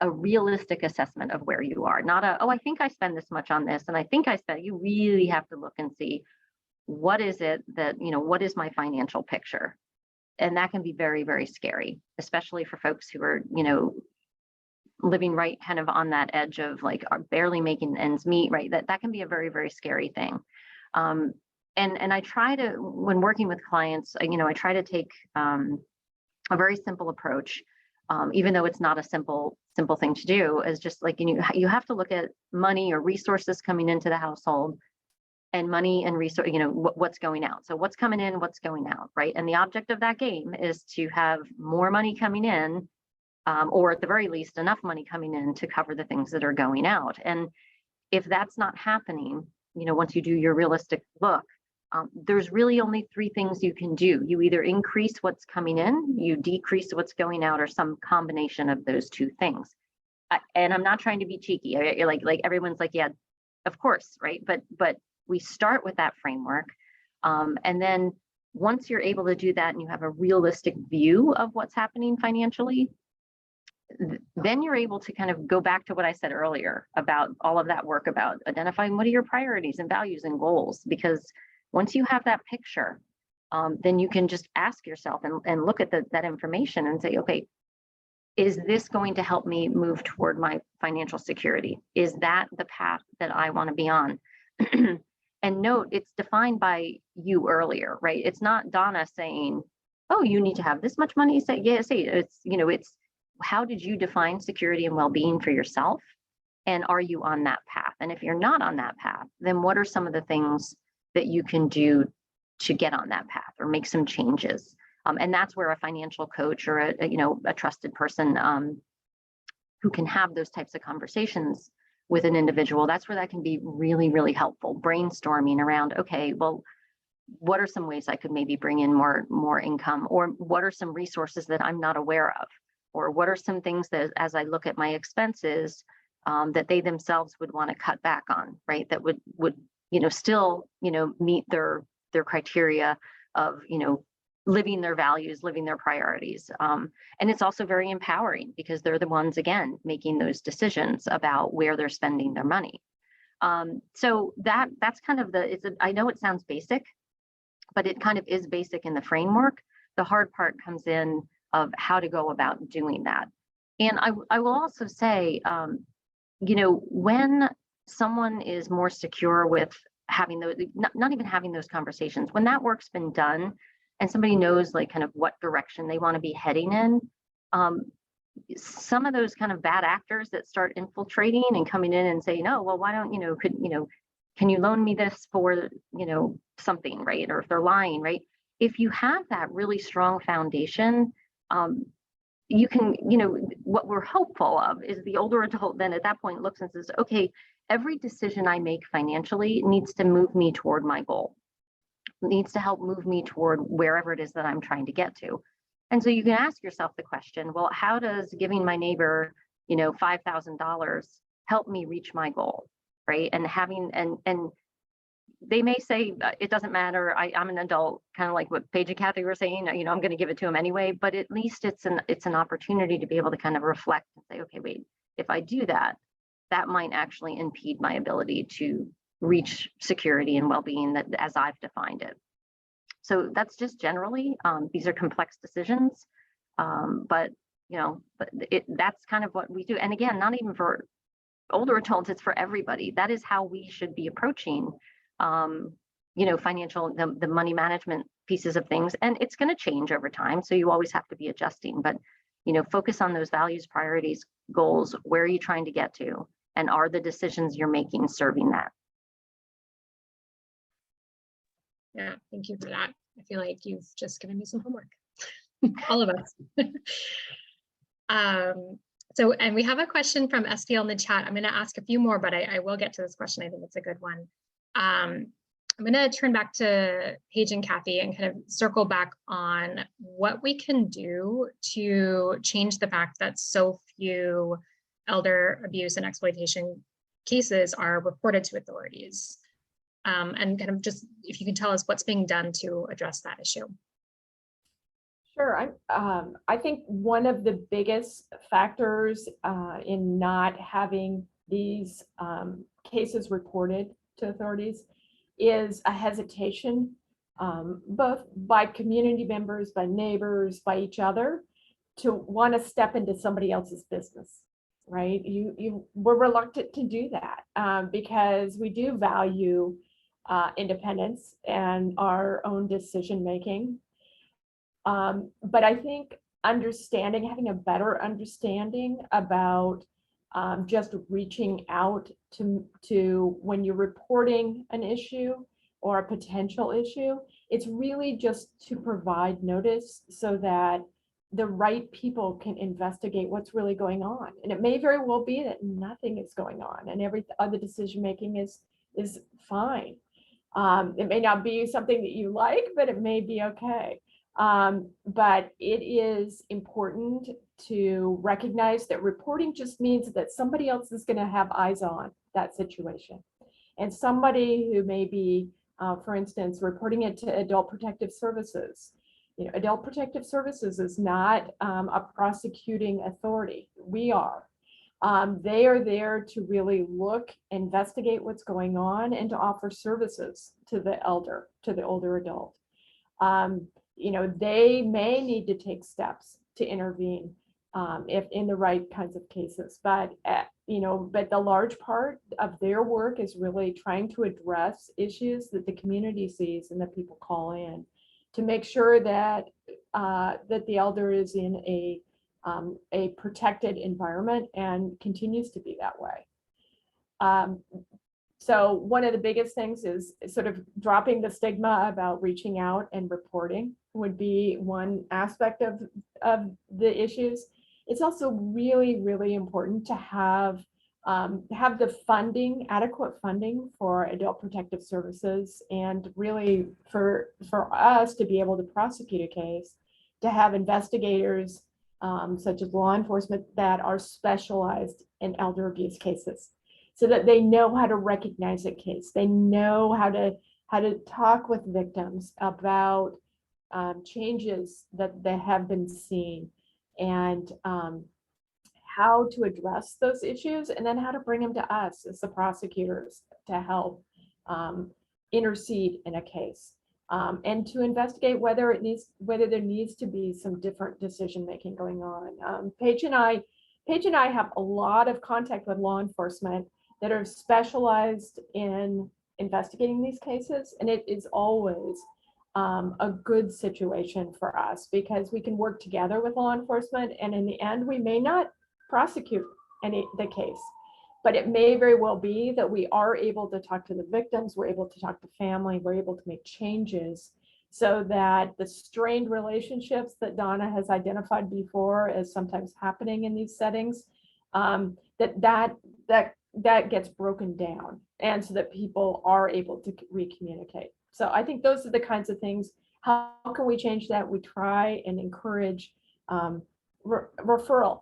Speaker 3: a realistic assessment of where you are, not I think I spend this much on this, and I think I spend. You really have to look and see, what is it that, what is my financial picture? And that can be very, very scary, especially for folks who are, living right kind of on that edge of like are barely making ends meet, right? That can be a very, very scary thing. And I try to, when working with clients, I try to take a very simple approach, even though it's not a simple thing to do, is just like, you have to look at money or resources coming into the household, and money and resource, what's going out. So what's coming in, what's going out, right? And the object of that game is to have more money coming in, or at the very least, enough money coming in to cover the things that are going out. And if that's not happening, once you do your realistic look, there's really only three things you can do. You either increase what's coming in, you decrease what's going out, or some combination of those two things. And I'm not trying to be cheeky. Like everyone's like, yeah, of course, right? But we start with that framework. And then once you're able to do that and you have a realistic view of what's happening financially, then you're able to kind of go back to what I said earlier about all of that work about identifying what are your priorities and values and goals. Because once you have that picture, then you can just ask yourself and look at that information and say, okay, is this going to help me move toward my financial security? Is that the path that I want to be on? And note, it's defined by you earlier, right? It's not Donna saying, oh, you need to have this much money. Say, yeah, say it's, it's how did you define security and well-being for yourself? And are you on that path? And if you're not on that path, then what are some of the things that you can do to get on that path or make some changes? And that's where a financial coach or a trusted person who can have those types of conversations with an individual, that's where that can be really, really helpful. Brainstorming around, okay, well, what are some ways I could maybe bring in more income, or what are some resources that I'm not aware of, or what are some things that as I look at my expenses that they themselves would want to cut back on, right? That would still meet their criteria of living their values, living their priorities. And it's also very empowering because they're the ones, again, making those decisions about where they're spending their money. So that's kind of I know it sounds basic, but it kind of is basic in the framework. The hard part comes in of how to go about doing that. And I will also say, when someone is more secure with having those, not even having those conversations, when that work's been done, and somebody knows like kind of what direction they want to be heading in, some of those kind of bad actors that start infiltrating and coming in and saying, oh, well, why don't, can you loan me this for, something, right? Or if they're lying, right? If you have that really strong foundation, you can, what we're hopeful of is the older adult then at that point looks and says, okay, every decision I make financially needs to move me toward my goal. Needs to help move me toward wherever it is that I'm trying to get to. And so you can ask yourself the question, well, how does giving my neighbor, $5,000 help me reach my goal, right? And and they may say it doesn't matter. I'm an adult, kind of like what Paige and Kathy were saying. I'm going to give it to them anyway. But at least it's an opportunity to be able to kind of reflect and say, okay, wait, if I do that, that might actually impede my ability to reach security and well-being that as I've defined it. So that's just generally, these are complex decisions, but that's kind of what we do. And again, not even for older adults, it's for everybody. That is how we should be approaching, financial, the money management pieces of things. And it's going to change over time. So you always have to be adjusting, but, focus on those values, priorities, goals. Where are you trying to get to? And are the decisions you're making serving that?
Speaker 1: Yeah, thank you for that. I feel like you've just given me some homework, all of us. So, and we have a question from SPL in the chat. I'm going to ask a few more, but I will get to this question. I think it's a good one. I'm going to turn back to Paige and Kathy and kind of circle back on what we can do to change the fact that so few elder abuse and exploitation cases are reported to authorities. And kind of just, if you can tell us what's being done to address that issue.
Speaker 5: Sure. I think one of the biggest factors in not having these cases reported to authorities is a hesitation, both by community members, by neighbors, by each other, to want to step into somebody else's business, right? We're reluctant to do that because we do value independence and our own decision making. But I think having a better understanding about just reaching out to when you're reporting an issue or a potential issue, it's really just to provide notice so that the right people can investigate what's really going on. And it may very well be that nothing is going on and every other decision making is fine. It may not be something that you like, but it may be okay. But it is important to recognize that reporting just means that somebody else is going to have eyes on that situation. And somebody who may be, for instance, reporting it to Adult Protective Services. Adult Protective Services is not a prosecuting authority. We are. They are there to really look, investigate what's going on, and to offer services to the older adult. They may need to take steps to intervene if in the right kinds of cases, but the large part of their work is really trying to address issues that the community sees and that people call in to make sure that the elder is in a protected environment and continues to be that way. So one of the biggest things is sort of dropping the stigma about reaching out and reporting would be one aspect of the issues. It's also really, really important to have the funding, adequate funding for Adult Protective Services, and really for us to be able to prosecute a case, to have investigators such as law enforcement that are specialized in elder abuse cases, so that they know how to recognize a case. They know how to talk with victims about changes that they have been seen, and how to address those issues, and then how to bring them to us as the prosecutors to help intercede in a case, and to investigate whether there needs to be some different decision making going on. Paige and I have a lot of contact with law enforcement that are specialized in investigating these cases, and it is always a good situation for us because we can work together with law enforcement, and in the end we may not prosecute the case, but it may very well be that we are able to talk to the victims, we're able to talk to family, we're able to make changes so that the strained relationships that Donna has identified before as sometimes happening in these settings, that gets broken down, and so that people are able to recommunicate. So I think those are the kinds of things. How can we change that? We try and encourage referral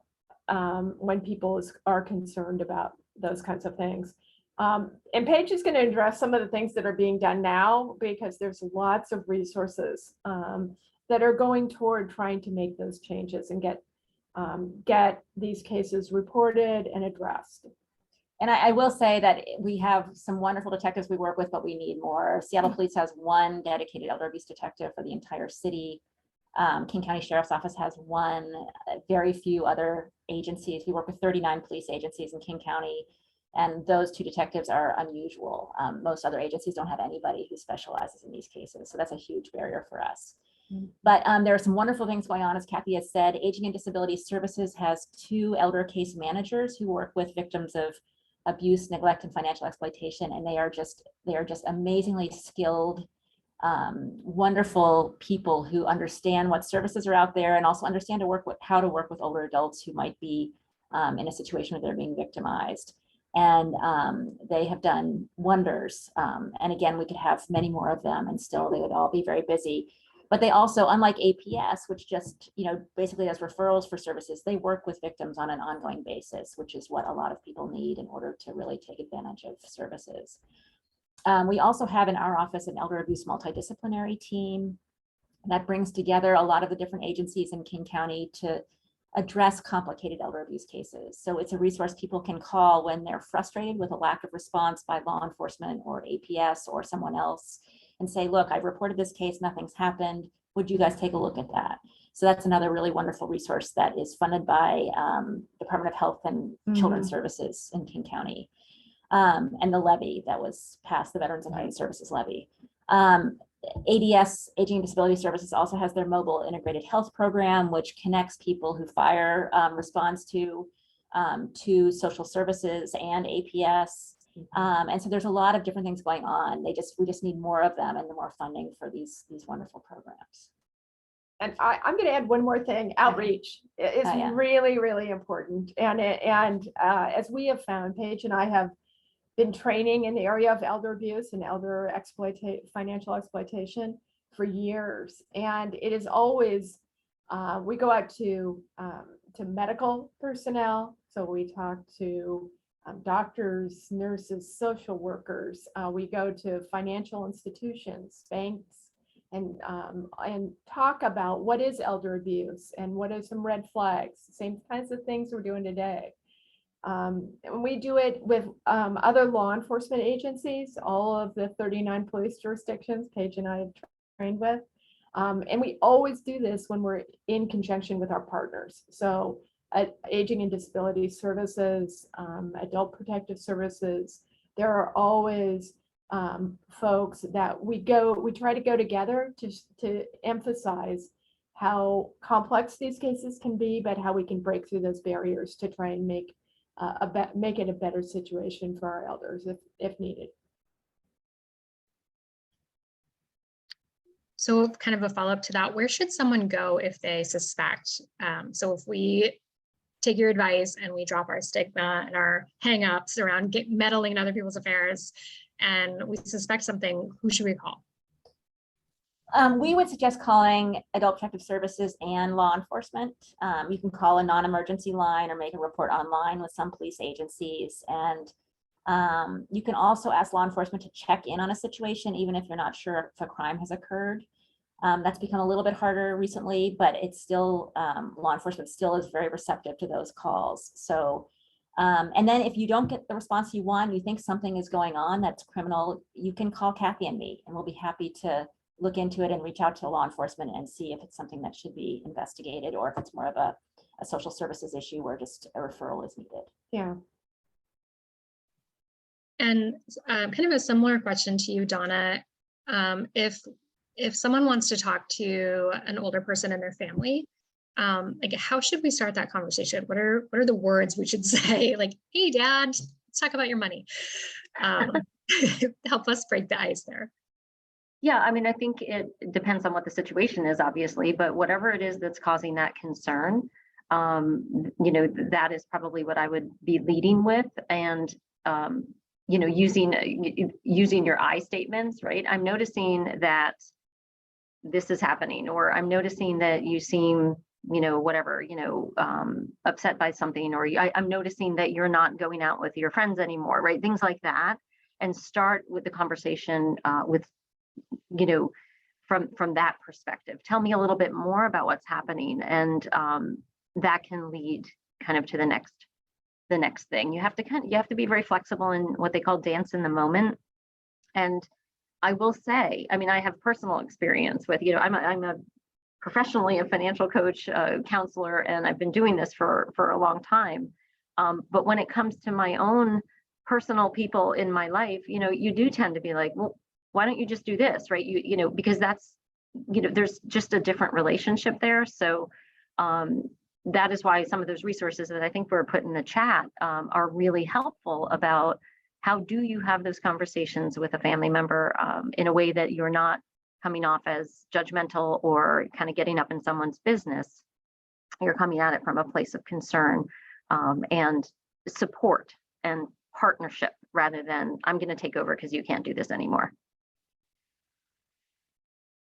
Speaker 5: when people are concerned about those kinds of things. And Paige is going to address some of the things that are being done now, because there's lots of resources that are going toward trying to make those changes and get these cases reported and addressed.
Speaker 4: And I will say that we have some wonderful detectives we work with, but we need more. Seattle Police has one dedicated elder abuse detective for the entire city. King County Sheriff's Office has one, very few other agencies. We work with 39 police agencies in King County, and those two detectives are unusual. Most other agencies don't have anybody who specializes in these cases, so that's a huge barrier for us. But there are some wonderful things going on, as Kathy has said. Aging and Disability Services has 2 elder case managers who work with victims of abuse, neglect, and financial exploitation, and they are just amazingly skilled, wonderful people who understand what services are out there and also understand how to work with older adults who might be in a situation where they're being victimized. And they have done wonders. And again, we could have many more of them and still they would all be very busy. But they also, unlike APS, which just, basically does referrals for services, they work with victims on an ongoing basis, which is what a lot of people need in order to really take advantage of services. We also have in our office an elder abuse multidisciplinary team that brings together a lot of the different agencies in King County to address complicated elder abuse cases. So it's a resource people can call when they're frustrated with a lack of response by law enforcement or APS or someone else and say, look, I've reported this case, nothing's happened. Would you guys take a look at that? So that's another really wonderful resource that is funded by Department of Health and Children's Services in King County. And the levy that was passed, the Veterans and Human Services levy. ADS, Aging and Disability Services, also has their mobile integrated health program, which connects people who fire responds to social services and APS. And so there's a lot of different things going on. We just need more of them and the more funding for these wonderful programs.
Speaker 5: And I'm going to add one more thing. Outreach is really, really important. And as we have found, Paige and I have been training in the area of elder abuse and elder financial exploitation for years. And it is always, we go out to medical personnel. So we talk to doctors, nurses, social workers. We go to financial institutions, banks, and talk about what is elder abuse and what are some red flags, same kinds of things we're doing today. And we do it with other law enforcement agencies, all of the 39 police jurisdictions Paige and I have trained with. And we always do this when we're in conjunction with our partners. So Aging and Disability Services, Adult Protective Services, there are always folks that we try to go together to emphasize how complex these cases can be, but how we can break through those barriers to try and make it a better situation for our elders if needed.
Speaker 1: So kind of a follow-up to that, where should someone go if they suspect? So if we take your advice and we drop our stigma and our hang-ups around meddling in other people's affairs and we suspect something, who should we call?
Speaker 4: We would suggest calling Adult Protective Services and law enforcement. You can call a non-emergency line or make a report online with some police agencies. And you can also ask law enforcement to check in on a situation, even if you're not sure if a crime has occurred. That's become a little bit harder recently, but it's still, law enforcement still is very receptive to those calls. So, and then if you don't get the response you want, you think something is going on that's criminal, you can call Kathy and me, and we'll be happy to look into it and reach out to law enforcement and see if it's something that should be investigated or if it's more of a social services issue where just a referral is needed.
Speaker 5: Yeah.
Speaker 1: And kind of a similar question to you, Donna. If someone wants to talk to an older person in their family, like how should we start that conversation? What are the words we should say? Like, hey, Dad, let's talk about your money. Help us break the ice there.
Speaker 3: Yeah, I mean, I think it depends on what the situation is, obviously, but whatever it is that's causing that concern, that is probably what I would be leading with. And, using your I statements, right? I'm noticing that this is happening, or I'm noticing that you seem, upset by something, or I'm noticing that you're not going out with your friends anymore, right? Things like that. And start with the conversation from that perspective. Tell me a little bit more about what's happening, and that can lead kind of to the next thing. You have to be very flexible in what they call dance in the moment. And I will say, I mean, I have personal experience with, I'm a professionally a financial coach, counselor, and I've been doing this for a long time. But when it comes to my own personal people in my life, you do tend to be like, well, why don't you just do this, right? Because that's, there's just a different relationship there. So that is why some of those resources that I think were put in the chat are really helpful about how do you have those conversations with a family member in a way that you're not coming off as judgmental or kind of getting up in someone's business. You're coming at it from a place of concern. and support and partnership rather than I'm going to take over because you can't do this anymore.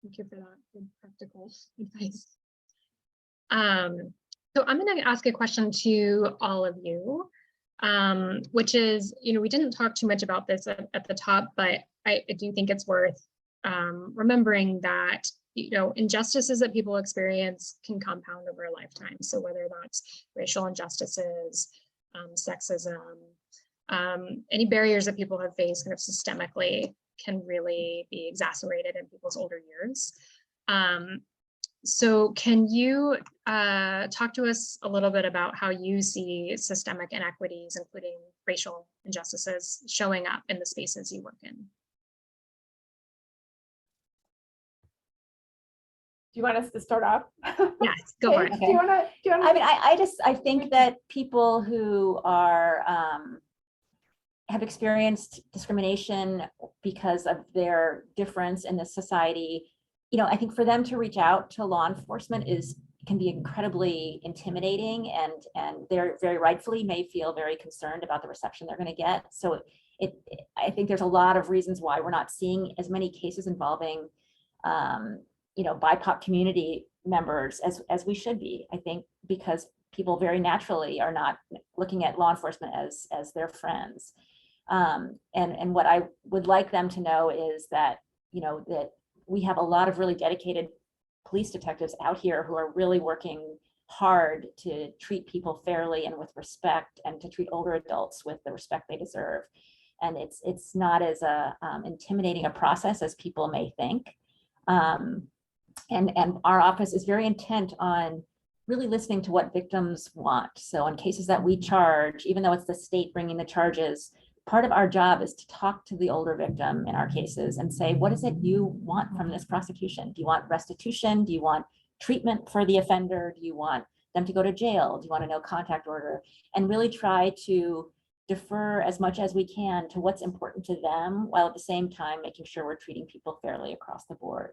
Speaker 1: Thank you for that good practical advice. So I'm going to ask a question to all of you, which is, we didn't talk too much about this at the top, but I do think it's worth remembering that, injustices that people experience can compound over a lifetime. So whether that's racial injustices, sexism, any barriers that people have faced kind of systemically can really be exacerbated in people's older years. So can you talk to us a little bit about how you see systemic inequities, including racial injustices, showing up in the spaces you work in?
Speaker 5: Do you want us to start off?
Speaker 1: Yes, go for it.
Speaker 5: Do you want to?
Speaker 4: I mean, I think that people who are have experienced discrimination because of their difference in the society, I think for them to reach out to law enforcement can be incredibly intimidating, and they're very rightfully may feel very concerned about the reception they're going to get. So I think there's a lot of reasons why we're not seeing as many cases involving BIPOC community members as we should be. I think because people very naturally are not looking at law enforcement as their friends. And what I would like them to know is that, that we have a lot of really dedicated police detectives out here who are really working hard to treat people fairly and with respect, and to treat older adults with the respect they deserve. And it's not as intimidating a process as people may think. And our office is very intent on really listening to what victims want. So in cases that we charge, even though it's the state bringing the charges, part of our job is to talk to the older victim in our cases and say, what is it you want from this prosecution? Do you want restitution? Do you want treatment for the offender? Do you want them to go to jail? Do you want a no contact order? And really try to defer as much as we can to what's important to them, while at the same time making sure we're treating people fairly across the board.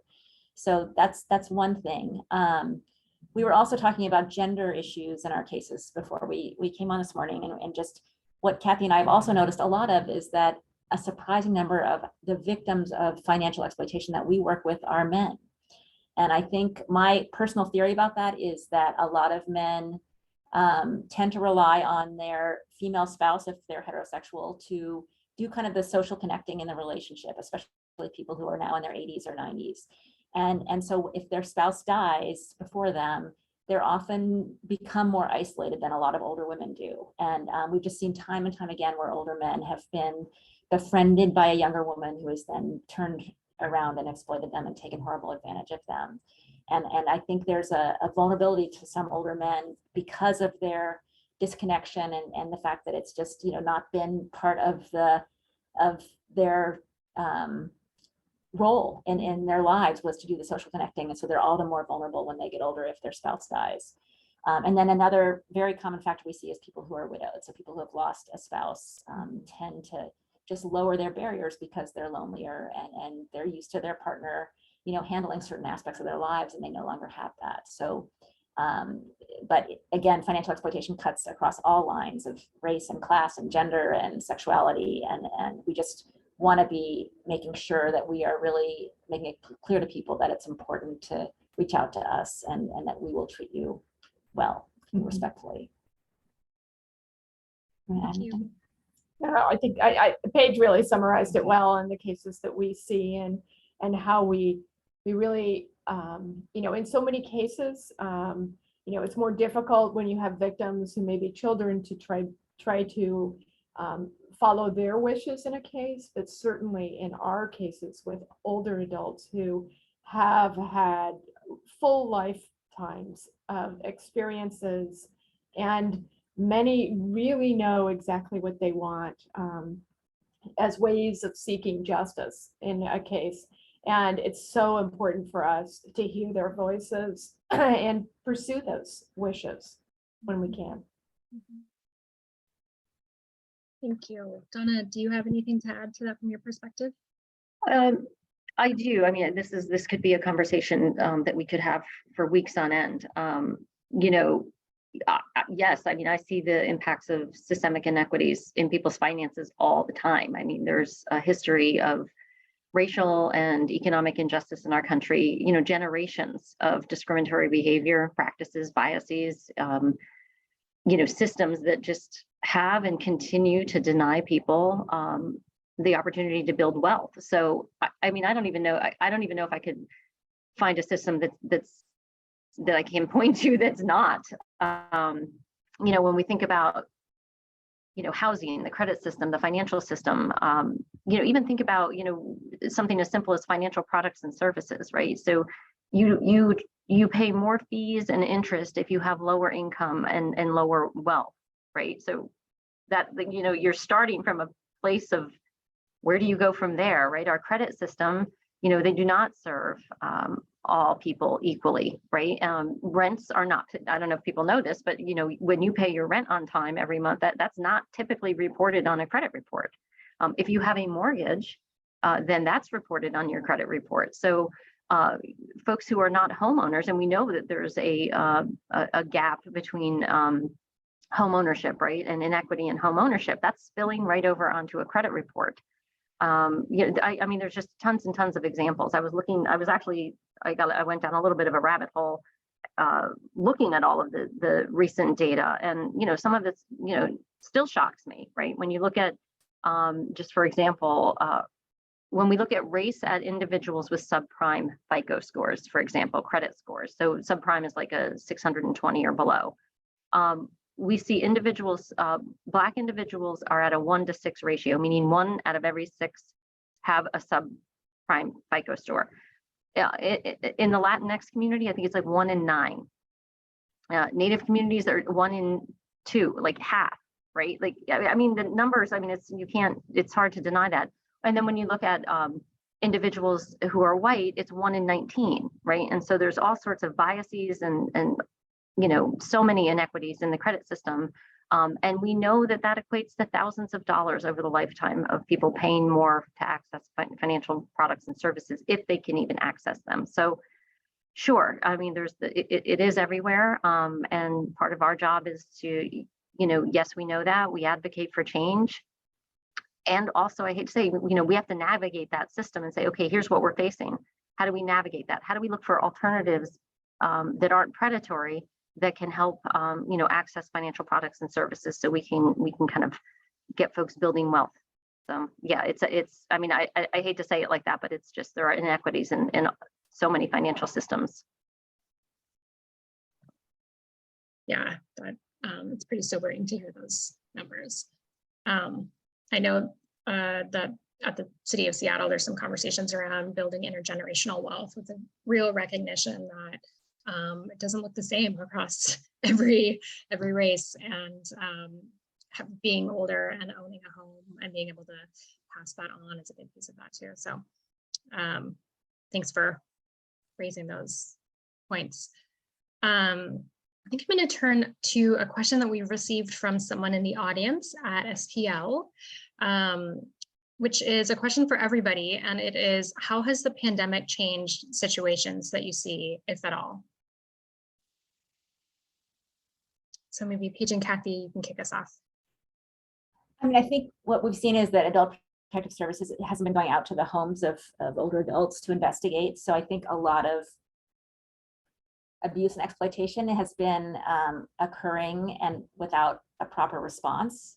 Speaker 4: So that's one thing. We were also talking about gender issues in our cases before we came on this morning, and just what Kathy and I have also noticed a lot of is that a surprising number of the victims of financial exploitation that we work with are men. And I think my personal theory about that is that a lot of men tend to rely on their female spouse, if they're heterosexual, to do kind of the social connecting in the relationship, especially people who are now in their 80s or 90s. And so if their spouse dies before them, they're often become more isolated than a lot of older women do. And we've just seen time and time again where older men have been befriended by a younger woman who has then turned around and exploited them and taken horrible advantage of them. And I think there's a vulnerability to some older men because of their disconnection and the fact that it's just, not been part of their role in their lives was to do the social connecting. And so they're all the more vulnerable when they get older if their spouse dies. And then another very common factor we see is people who are widowed. So people who have lost a spouse tend to just lower their barriers because they're lonelier and they're used to their partner, handling certain aspects of their lives, and they no longer have that. So, but again, financial exploitation cuts across all lines of race and class and gender and sexuality. And we just want to be making sure that we are really making it clear to people that it's important to reach out to us and that we will treat you well and respectfully.
Speaker 1: Thank you.
Speaker 5: No, I think Paige really summarized it well in the cases that we see and how we really, in so many cases, it's more difficult when you have victims who may be children to try to follow their wishes in a case, but certainly in our cases with older adults who have had full lifetimes of experiences, and many really know exactly what they want as ways of seeking justice in a case. And it's so important for us to hear their voices and pursue those wishes when we can.
Speaker 1: Thank you. Donna, do you have anything to add to that from your perspective?
Speaker 3: I do. I mean, this could be a conversation that we could have for weeks on end. yes, I mean, I see the impacts of systemic inequities in people's finances all the time. I mean, there's a history of racial and economic injustice in our country, you know, generations of discriminatory behavior, practices, biases, you know, systems that just have and continue to deny people the opportunity to build wealth. So, I mean, I don't even know if I could find a system that I can point to that's not. You know, when we think about, you know, housing, the credit system, the financial system, you know, even think about, you know, something as simple as financial products and services, right? So you pay more fees and interest if you have lower income and lower wealth, right? So that, you know, you're starting from a place of where do you go from there, right? Our credit system, you know, they do not serve all people equally, right? Rents are not, I don't know if people know this, but, you know, when you pay your rent on time every month, that's not typically reported on a credit report. If you have a mortgage, then that's reported on your credit report. So folks who are not homeowners, and we know that there's a gap between home ownership, right, and inequity in home ownership, that's spilling right over onto a credit report. You know, I mean, there's just tons and tons of examples. I went down a little bit of a rabbit hole looking at all of the recent data, and, you know, some of it's, you know, still shocks me, right? When you look at, just for example, when we look at race at individuals with subprime FICO scores, for example, credit scores. So subprime is like a 620 or below. We see individuals, Black individuals are at a 1-to-6 ratio, meaning 1 out of every 6 have a subprime FICO score. In the Latinx community, I think it's like 1 in 9. Native communities are 1 in 2, like half, right? Like, I mean, the numbers, I mean, it's hard to deny that. And then when you look at individuals who are white, it's 1 in 19, right? And so there's all sorts of biases and you know, so many inequities in the credit system. And we know that equates to thousands of dollars over the lifetime of people paying more to access financial products and services if they can even access them. So sure, I mean, it is everywhere. And part of our job is to, you know, yes, we know that, we advocate for change. And also, I hate to say, you know, we have to navigate that system and say, okay, here's what we're facing. How do we navigate that? How do we look for alternatives that aren't predatory, that can help, you know, access financial products and services, so we can kind of get folks building wealth. So yeah, it's. I mean, I hate to say it like that, but it's just, there are inequities in so many financial systems.
Speaker 1: Yeah, that it's pretty sobering to hear those numbers. I know that at the city of Seattle, there's some conversations around building intergenerational wealth, with a real recognition that it doesn't look the same across every race, and being older and owning a home and being able to pass that on is a big piece of that too. So thanks for raising those points. I think I'm going to turn to a question that we received from someone in the audience at SPL, which is a question for everybody, and it is, how has the pandemic changed situations that you see, if at all? So maybe Paige and Kathy, you can kick us off.
Speaker 4: I mean, I think what we've seen is that adult protective services hasn't been going out to the homes of older adults to investigate. So I think a lot of abuse and exploitation has been occurring and without a proper response.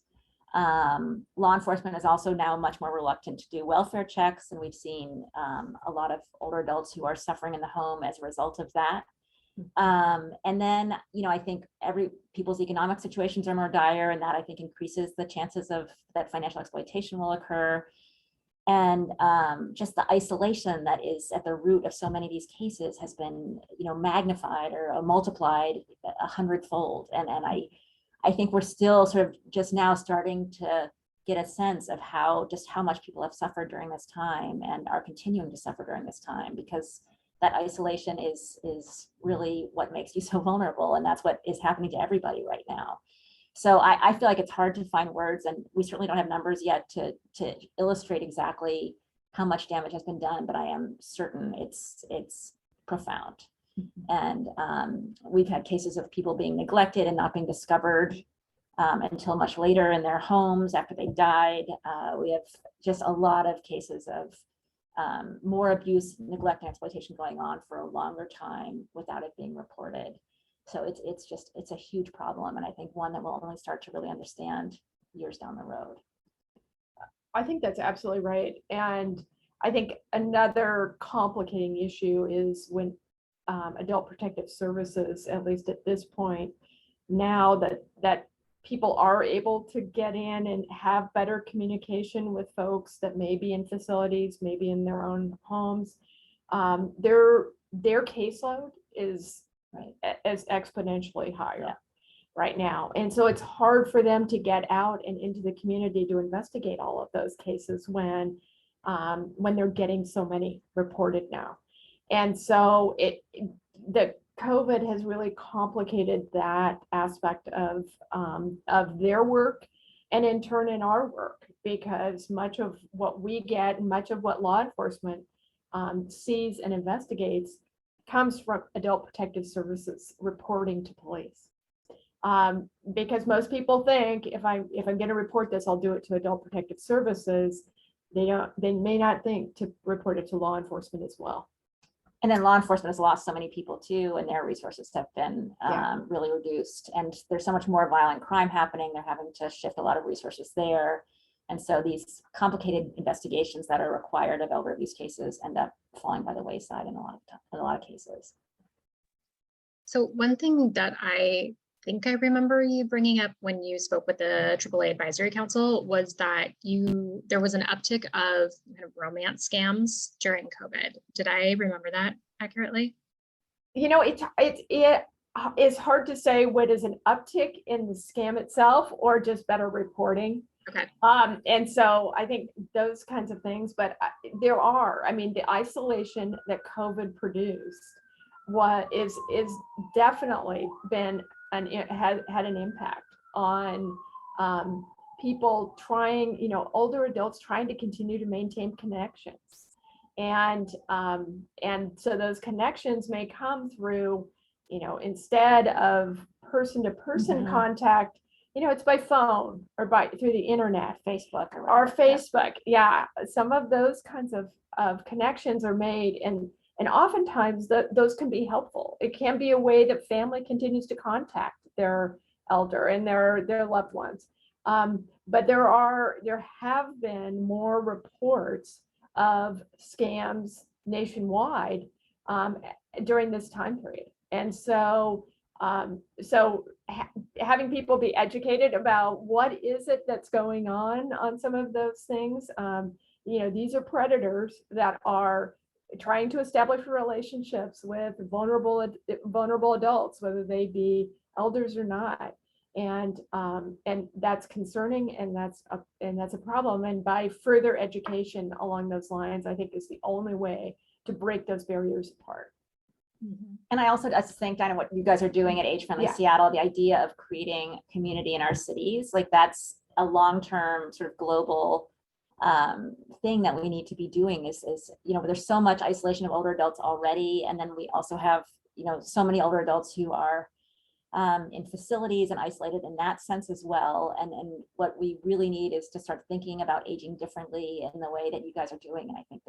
Speaker 4: Law enforcement is also now much more reluctant to do welfare checks, and we've seen a lot of older adults who are suffering in the home as a result of that. And then, you know, I think people's economic situations are more dire, and that I think increases the chances of that financial exploitation will occur. And just the isolation that is at the root of so many of these cases has been, you know, magnified or multiplied 100-fold. And I think we're still sort of just now starting to get a sense of how much people have suffered during this time and are continuing to suffer during this time, because that isolation is really what makes you so vulnerable. And that's what is happening to everybody right now. So I feel like it's hard to find words, and we certainly don't have numbers yet to illustrate exactly how much damage has been done, but I am certain it's profound. And we've had cases of people being neglected and not being discovered until much later in their homes after they died. We have just a lot of cases of more abuse, neglect, and exploitation going on for a longer time without it being reported. So it's a huge problem, and I think one that we'll only start to really understand years down the road.
Speaker 5: I think that's absolutely right. And I think another complicating issue is when adult protective services, at least at this point, now that people are able to get in and have better communication with folks that may be in facilities, maybe in their own homes, their caseload is as exponentially higher right now. And so it's hard for them to get out and into the community to investigate all of those cases when they're getting so many reported now. And so the COVID has really complicated that aspect of their work, and in turn in our work, because much of what we get and much of what law enforcement sees and investigates comes from adult protective services reporting to police. Because most people think if I'm going to report this, I'll do it to adult protective services. They may not think to report it to law enforcement as well.
Speaker 4: And then law enforcement has lost so many people too, and their resources have been really reduced. And there's so much more violent crime happening. They're having to shift a lot of resources there. And so these complicated investigations that are required of elder abuse cases end up falling by the wayside in a lot of cases.
Speaker 1: So one thing that I think I remember you bringing up when you spoke with the AAA Advisory Council was that there was an uptick of kind of romance scams during COVID. Did I remember that accurately?
Speaker 5: You know, it is hard to say what is an uptick in the scam itself or just better reporting.
Speaker 1: Okay.
Speaker 5: And so I think those kinds of things, but there are, I mean, the isolation that COVID produced is definitely been had an impact on people trying, older adults trying to continue to maintain connections. And so those connections may come through, instead of person-to-person contact, it's by phone or through the internet,
Speaker 4: Facebook
Speaker 5: or Facebook. Yeah, some of those kinds of connections are made, and oftentimes those can be helpful. It can be a way that family continues to contact their elder and their loved ones. But there have been more reports of scams nationwide during this time period. And so having people be educated about what is it that's going on some of those things. These are predators that are trying to establish relationships with vulnerable adults, whether they be elders or not. And that's concerning, and that's a problem. And by further education along those lines, I think is the only way to break those barriers apart.
Speaker 4: Mm-hmm. And I also just think, Dinah, what you guys are doing at Age Friendly Seattle, the idea of creating community in our cities, like that's a long-term sort of global thing that we need to be doing is there's so much isolation of older adults already. And then we also have, so many older adults who are in facilities and isolated in that sense as well. And what we really need is to start thinking about aging differently in the way that you guys are doing. And I think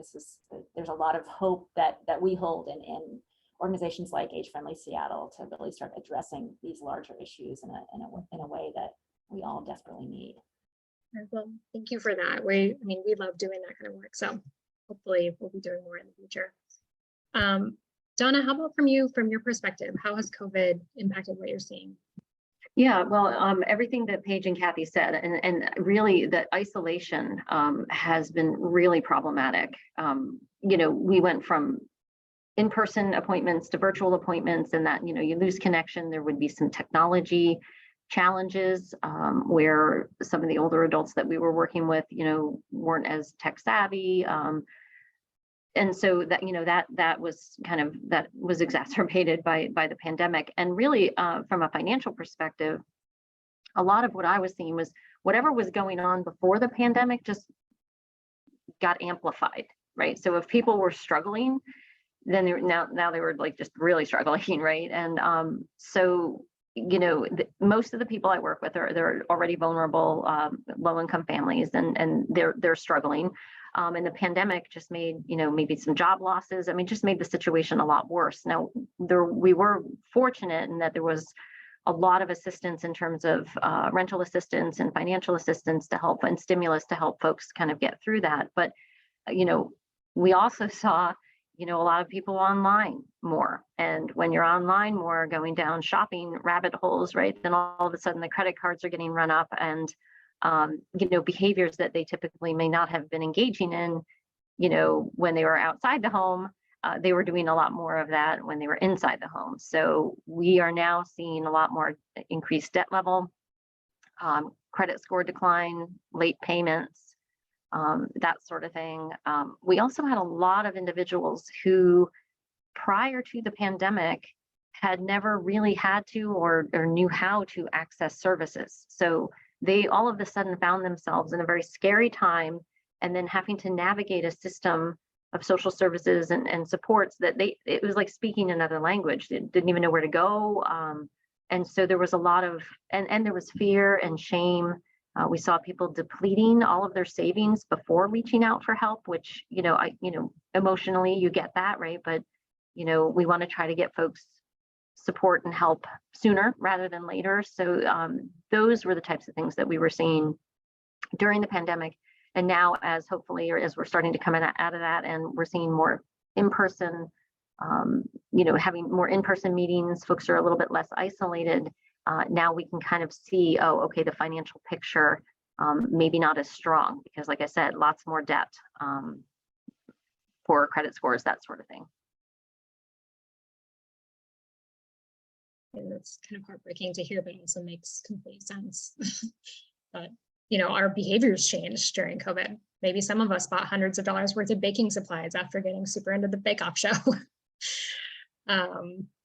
Speaker 4: there's a lot of hope that we hold in organizations like Age Friendly Seattle to really start addressing these larger issues in a way that we all desperately need.
Speaker 1: Well, thank you for that. We love doing that kind of work. So hopefully we'll be doing more in the future. Donna, how about from your perspective? How has COVID impacted what you're seeing?
Speaker 3: Yeah, well, everything that Paige and Kathy said, and really the isolation has been really problematic. We went from in-person appointments to virtual appointments, and that, you lose connection. There would be some technology challenges where some of the older adults that we were working with, weren't as tech savvy. And so that was exacerbated by the pandemic. And really from a financial perspective, a lot of what I was seeing was whatever was going on before the pandemic just got amplified, right? So if people were struggling, then now they were like just really struggling, right? And so most of the people I work with they're already vulnerable, low-income families, and they're struggling. And the pandemic just made maybe some job losses. I mean, just made the situation a lot worse. Now we were fortunate in that there was a lot of assistance in terms of rental assistance and financial assistance to help, and stimulus to help folks kind of get through that. But we also saw a lot of people online more. And when you're online more, going down shopping rabbit holes, right, then all of a sudden the credit cards are getting run up, and, behaviors that they typically may not have been engaging in, when they were outside the home, they were doing a lot more of that when they were inside the home. So we are now seeing a lot more increased debt level, credit score decline, late payments, that sort of thing. We also had a lot of individuals who, prior to the pandemic, had never really had to or knew how to access services. So they all of a sudden found themselves in a very scary time, and then having to navigate a system of social services and supports that it was like speaking another language. They didn't even know where to go. And so there was a lot of, and there was fear and shame. We saw people depleting all of their savings before reaching out for help, which, emotionally you get that, right? But, we want to try to get folks support and help sooner rather than later. So those were the types of things that we were seeing during the pandemic. And now, as hopefully, or as we're starting to come out of that, and we're seeing more in-person, having more in-person meetings, folks are a little bit less isolated. Now we can kind of see, oh, okay, the financial picture maybe not as strong, because like I said, lots more debt, poor credit scores, that sort of thing.
Speaker 1: And that's kind of heartbreaking to hear, but also makes complete sense. But our behaviors changed during COVID. Maybe some of us bought hundreds of dollars worth of baking supplies after getting super into the bake-off show.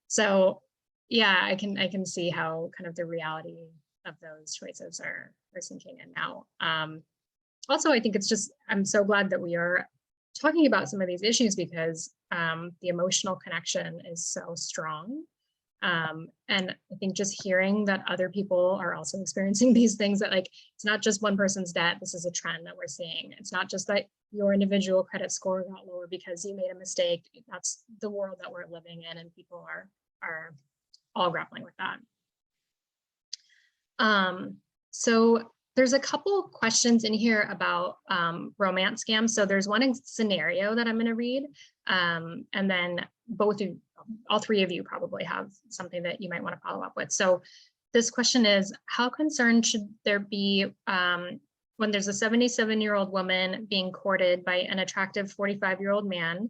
Speaker 1: So yeah, I can see how kind of the reality of those choices are sinking in now. Also, I think I'm so glad that we are talking about some of these issues, because the emotional connection is so strong. And I think just hearing that other people are also experiencing these things, that it's not just one person's debt, this is a trend that we're seeing. It's not just that your individual credit score got lower because you made a mistake. That's the world that we're living in, and people are all grappling with that. So there's a couple questions in here about romance scams. So there's one scenario that I'm going to read, and then all three of you probably have something that you might want to follow up with. So this question is, how concerned should there be when there's a 77-year-old woman being courted by an attractive 45-year-old man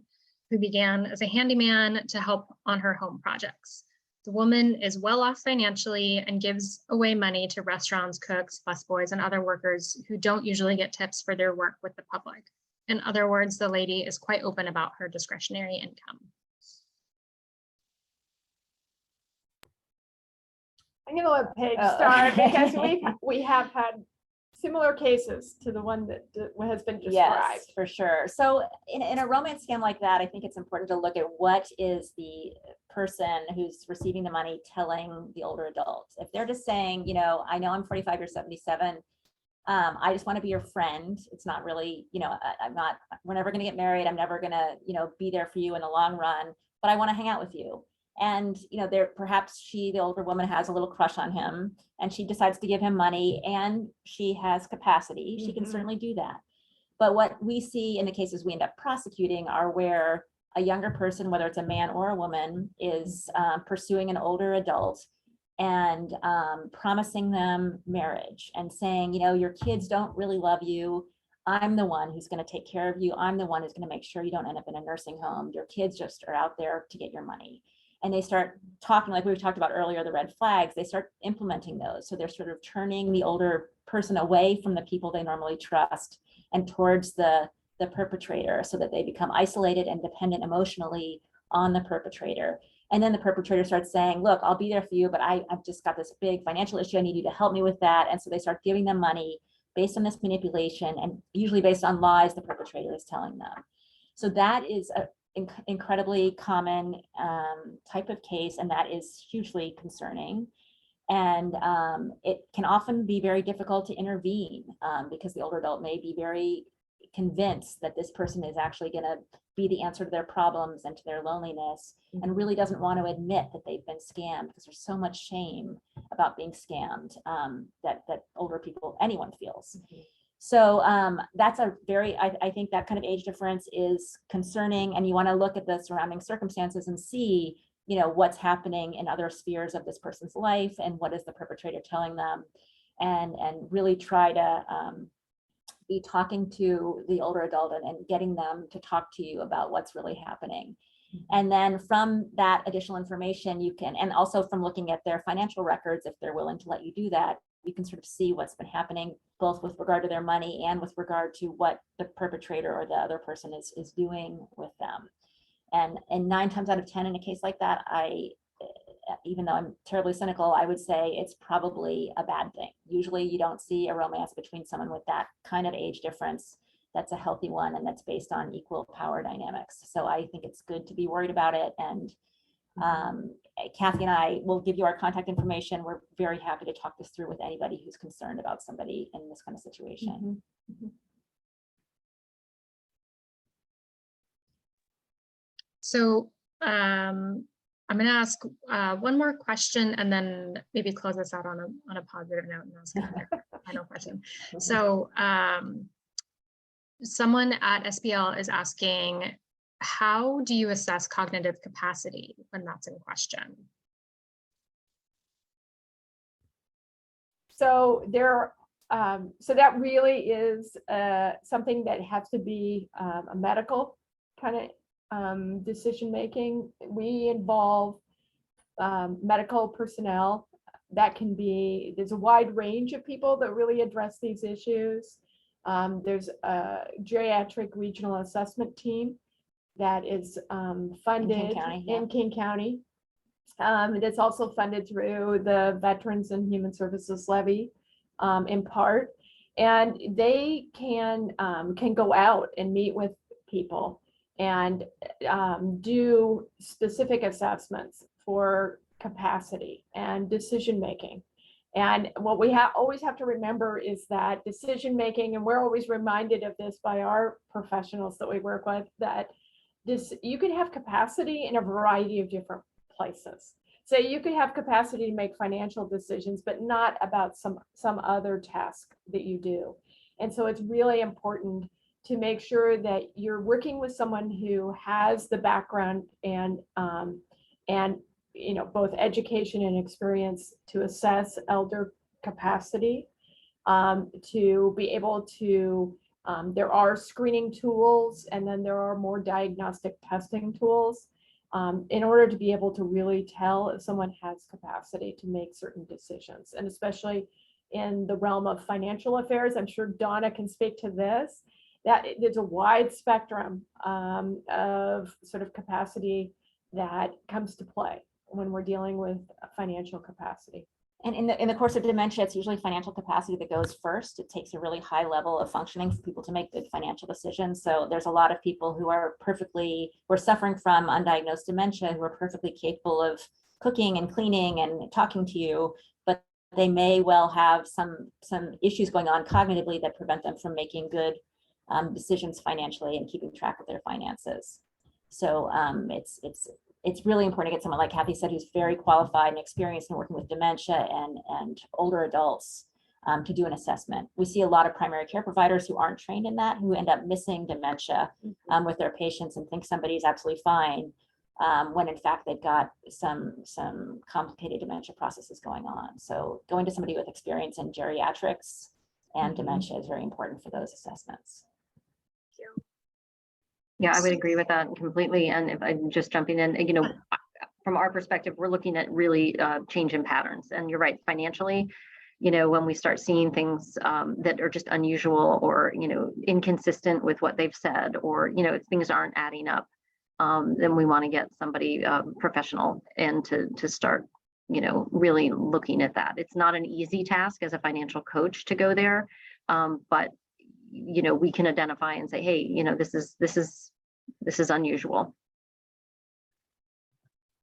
Speaker 1: who began as a handyman to help on her home projects? The woman is well off financially and gives away money to restaurants, cooks, busboys, and other workers who don't usually get tips for their work with the public. In other words, the lady is quite open about her discretionary income.
Speaker 5: I'm going to let Paige start, because we have had similar cases to the one that has been described.
Speaker 4: Yes, for sure. So in a romance scam like that, I think it's important to look at what is the person who's receiving the money telling the older adult. If they're just saying, I know I'm 45 or 77, I just want to be your friend. It's not really, we're never going to get married. I'm never going to, be there for you in the long run, but I want to hang out with you. And, perhaps the older woman has a little crush on him, and she decides to give him money, and she has capacity. She can certainly do that. But what we see in the cases we end up prosecuting are where a younger person, whether it's a man or a woman, is pursuing an older adult and promising them marriage and saying, your kids don't really love you. I'm the one who's going to take care of you. I'm the one who's going to make sure you don't end up in a nursing home. Your kids just are out there to get your money. And they start talking, like we talked about earlier, the red flags, they start implementing those. So they're sort of turning the older person away from the people they normally trust and towards the perpetrator, so that they become isolated and dependent emotionally on the perpetrator. And then the perpetrator starts saying, look, I'll be there for you, but I've just got this big financial issue. I need you to help me with that. And so they start giving them money based on this manipulation, and usually based on lies the perpetrator is telling them. So that is incredibly common type of case, and that is hugely concerning. And it can often be very difficult to intervene because the older adult may be very convinced that this person is actually going to be the answer to their problems and to their loneliness, and really doesn't want to admit that they've been scammed, because there's so much shame about being scammed that older people, anyone feels. So that's a very, I think that kind of age difference is concerning, and you want to look at the surrounding circumstances and see, you know, what's happening in other spheres of this person's life and what is the perpetrator telling them, and really try to be talking to the older adult and getting them to talk to you about what's really happening. And then from that additional information, you can, and also from looking at their financial records, if they're willing to let you do that, you can sort of see what's been happening, both with regard to their money and with regard to what the perpetrator or the other person is doing with them. And 9 times out of 10 in a case like that, even though I'm terribly cynical, I would say it's probably a bad thing. Usually you don't see a romance between someone with that kind of age difference. That's a healthy one, and that's based on equal power dynamics. So I think it's good to be worried about it. And Kathy and I will give you our contact information. We're very happy to talk this through with anybody who's concerned about somebody in this kind of situation.
Speaker 1: So I'm going to ask one more question and then maybe close this out on a positive note and ask another final question. So someone at SBL is asking, how do you assess cognitive capacity when that's in question?
Speaker 5: So so that really is something that has to be a medical kind of decision making. We involve medical personnel. That can be, there's a wide range of people that really address these issues. There's a geriatric regional assessment team that is funded in King County. It's also funded through the Veterans and Human Services Levy in part, and they can go out and meet with people and do specific assessments for capacity and decision making. And what we always have to remember is that decision making, and we're always reminded of this by our professionals that we work with, that you can have capacity in a variety of different places. So you could have capacity to make financial decisions, but not about some other task that you do. And so it's really important to make sure that you're working with someone who has the background and both education and experience to assess elder capacity, to be able to, there are screening tools, and then there are more diagnostic testing tools in order to be able to really tell if someone has capacity to make certain decisions. And especially in the realm of financial affairs, I'm sure Donna can speak to this, that there's a wide spectrum of sort of capacity that comes to play when we're dealing with financial capacity.
Speaker 4: And in the course of dementia, it's usually financial capacity that goes first. It takes a really high level of functioning for people to make good financial decisions. So there's a lot of people who are suffering from undiagnosed dementia, who are perfectly capable of cooking and cleaning and talking to you, but they may well have some issues going on cognitively that prevent them from making good decisions financially and keeping track of their finances. So it's really important to get someone, like Kathy said, who's very qualified and experienced in working with dementia and older adults to do an assessment. We see a lot of primary care providers who aren't trained in that, who end up missing dementia with their patients and think somebody's absolutely fine, when in fact they've got some complicated dementia processes going on. So going to somebody with experience in geriatrics and dementia is very important for those assessments.
Speaker 3: Yeah, I would agree with that completely. And if I'm just jumping in, from our perspective, we're looking at really change in patterns. And you're right, financially, when we start seeing things that are just unusual or, inconsistent with what they've said, or, things aren't adding up, then we want to get somebody professional and to start, really looking at that. It's not an easy task as a financial coach to go there, but we can identify and say, hey, this is unusual.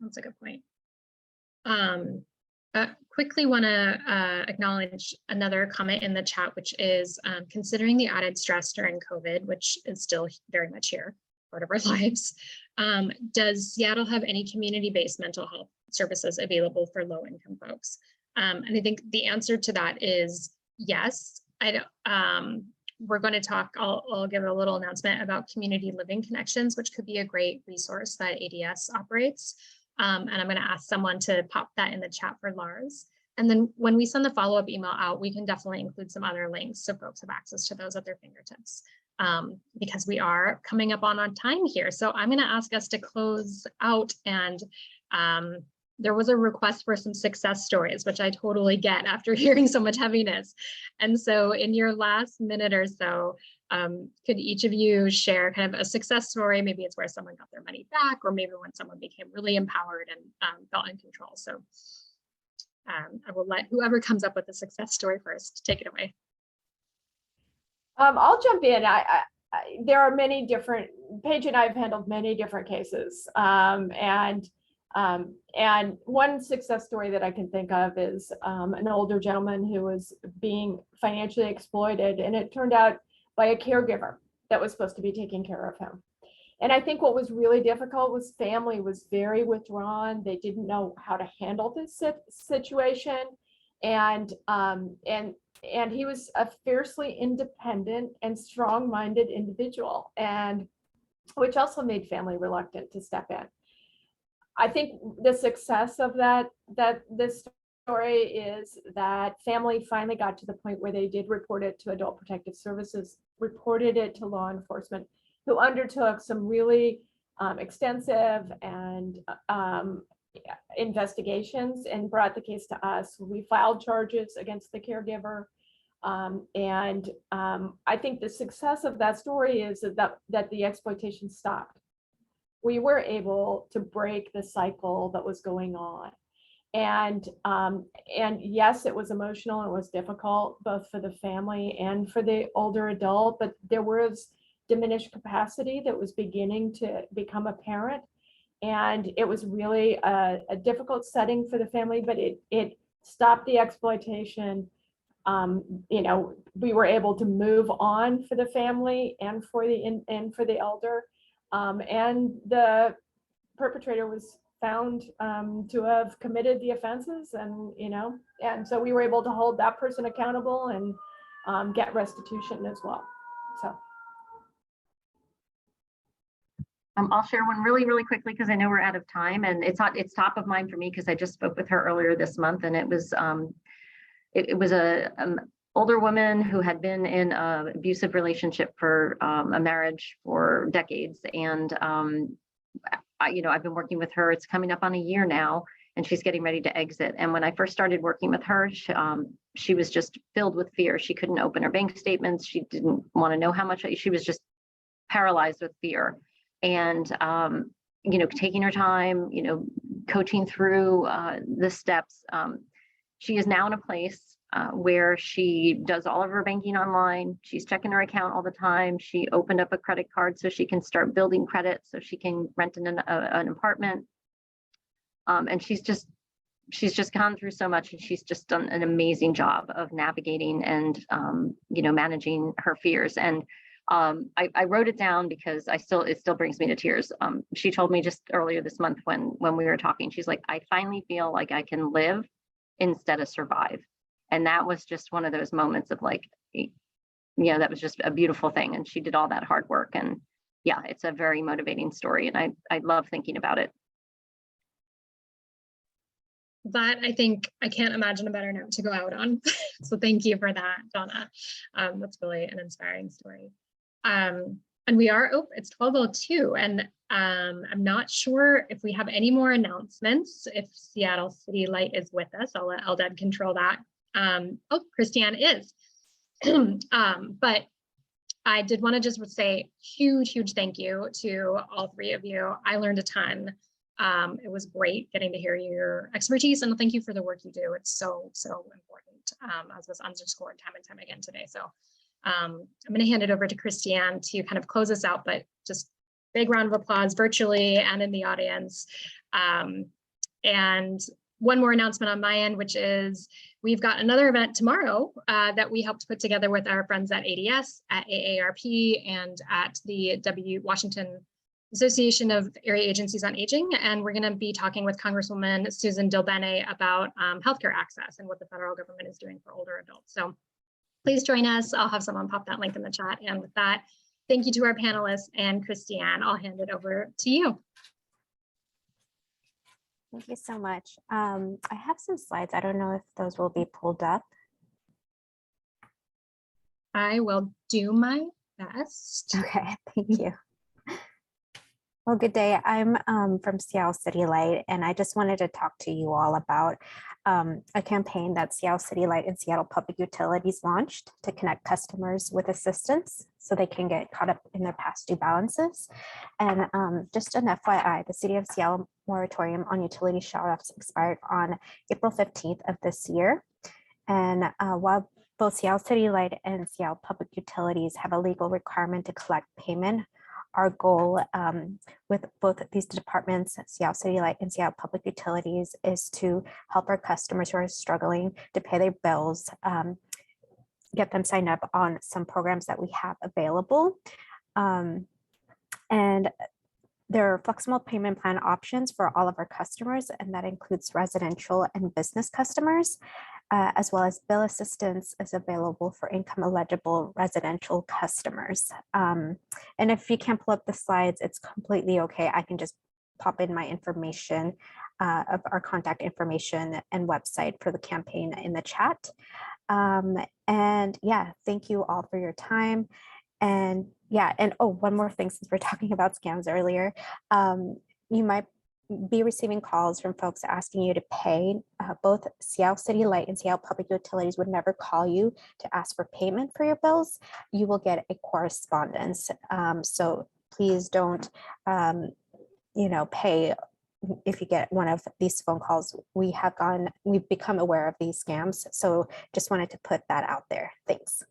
Speaker 1: That's a good point. Quickly want to acknowledge another comment in the chat, which is considering the added stress during COVID, which is still very much here, part of our lives. Does Seattle have any community-based mental health services available for low-income folks? And I think the answer to that is yes. We're going to talk, I'll give a little announcement about community living connections, which could be a great resource that ADS operates. And I'm going to ask someone to pop that in the chat for Lars. And then when we send the follow-up email out, we can definitely include some other links so folks have access to those at their fingertips, because we are coming up on time here. So I'm going to ask us to close out, and there was a request for some success stories, which I totally get after hearing so much heaviness. And so in your last minute or so, could each of you share kind of a success story? Maybe it's where someone got their money back, or maybe when someone became really empowered and felt in control. So I will let whoever comes up with a success story first take it away.
Speaker 5: I'll jump in. There are many different, Paige and I have handled many different cases. And one success story that I can think of is an older gentleman who was being financially exploited, and it turned out by a caregiver that was supposed to be taking care of him. And I think what was really difficult was family was very withdrawn. They didn't know how to handle this situation. And he was a fiercely independent and strong-minded individual, and which also made family reluctant to step in. I think the success of this story is that family finally got to the point where they did report it to Adult Protective Services, reported it to law enforcement, who undertook some really extensive and investigations and brought the case to us. We filed charges against the caregiver. I think the success of that story is that the exploitation stopped. We were able to break the cycle that was going on. And yes, it was emotional, it was difficult, both for the family and for the older adult, but there was diminished capacity that was beginning to become apparent. And it was really a difficult setting for the family, but it stopped the exploitation. We were able to move on for the family and for the elder. And the perpetrator was found to have committed the offenses, and so we were able to hold that person accountable and get restitution as well. So
Speaker 3: I'll share one really, really quickly because I know we're out of time, and it's top of mind for me because I just spoke with her earlier this month, and it was a older woman who had been in an abusive relationship for a marriage for decades, and I've been working with her. It's coming up on a year now, and she's getting ready to exit. And when I first started working with her, she was just filled with fear. She couldn't open her bank statements. She didn't want to know how much. She was just paralyzed with fear. And taking her time, coaching through the steps. She is now in a place where she does all of her banking online. She's checking her account all the time. She opened up a credit card so she can start building credit so she can rent an apartment. And she's just gone through so much, and she's just done an amazing job of navigating and managing her fears. And I wrote it down because it still brings me to tears. She told me just earlier this month when we were talking, she's like, I finally feel like I can live instead of survive. And that was just one of those moments of like, that was just a beautiful thing. And she did all that hard work. And yeah, it's a very motivating story. And I love thinking about it.
Speaker 1: That, I think, I can't imagine a better note to go out on. So thank you for that, Donna. That's really an inspiring story. And we are it's 12:02, and I'm not sure if we have any more announcements. If Seattle City Light is with us, I'll let Eldad control that. Christiane is. But I did want to just say huge thank you to all three of you. I learned a ton. It was great getting to hear your expertise, and thank you for the work you do. It's so important, as was underscored time and time again today. So I'm going to hand it over to Christiane to kind of close us out, but just big round of applause virtually and in the audience And one more announcement on my end, which is we've got another event tomorrow that we helped put together with our friends at ADS, at AARP, and at the Washington Association of Area Agencies on Aging. And we're going to be talking with Congresswoman Susan Dilbene about healthcare access and what the federal government is doing for older adults. So please join us. I'll have someone pop that link in the chat. And with that, thank you to our panelists, and Christiane, I'll hand it over to you.
Speaker 6: Thank you so much. I have some slides. I don't know if those will be pulled up.
Speaker 1: I will do my best.
Speaker 6: Okay, thank you. Well, good day. I'm from Seattle City Light, and I just wanted to talk to you all about a campaign that Seattle City Light and Seattle Public Utilities launched to connect customers with assistance so they can get caught up in their past due balances. And just an FYI, the City of Seattle moratorium on utility shutoffs expired on April 15th of this year. And while both Seattle City Light and Seattle Public Utilities have a legal requirement to collect payment, our goal with both of these departments, Seattle City Light and Seattle Public Utilities, is to help our customers who are struggling to pay their bills, get them signed up on some programs that we have available. And there are flexible payment plan options for all of our customers, and that includes residential and business customers, as well as bill assistance is available for income eligible residential customers. And if you can't pull up the slides, it's completely okay. I can just pop in my information of our contact information and website for the campaign in the chat. And yeah, thank you all for your time. And yeah, and oh, one more thing, since we're talking about scams earlier, you might be receiving calls from folks asking you to pay. Both Seattle City Light and Seattle Public Utilities would never call you to ask for payment for your bills. You will get a correspondence. So please don't, pay if you get one of these phone calls. We've become aware of these scams. So just wanted to put that out there. Thanks.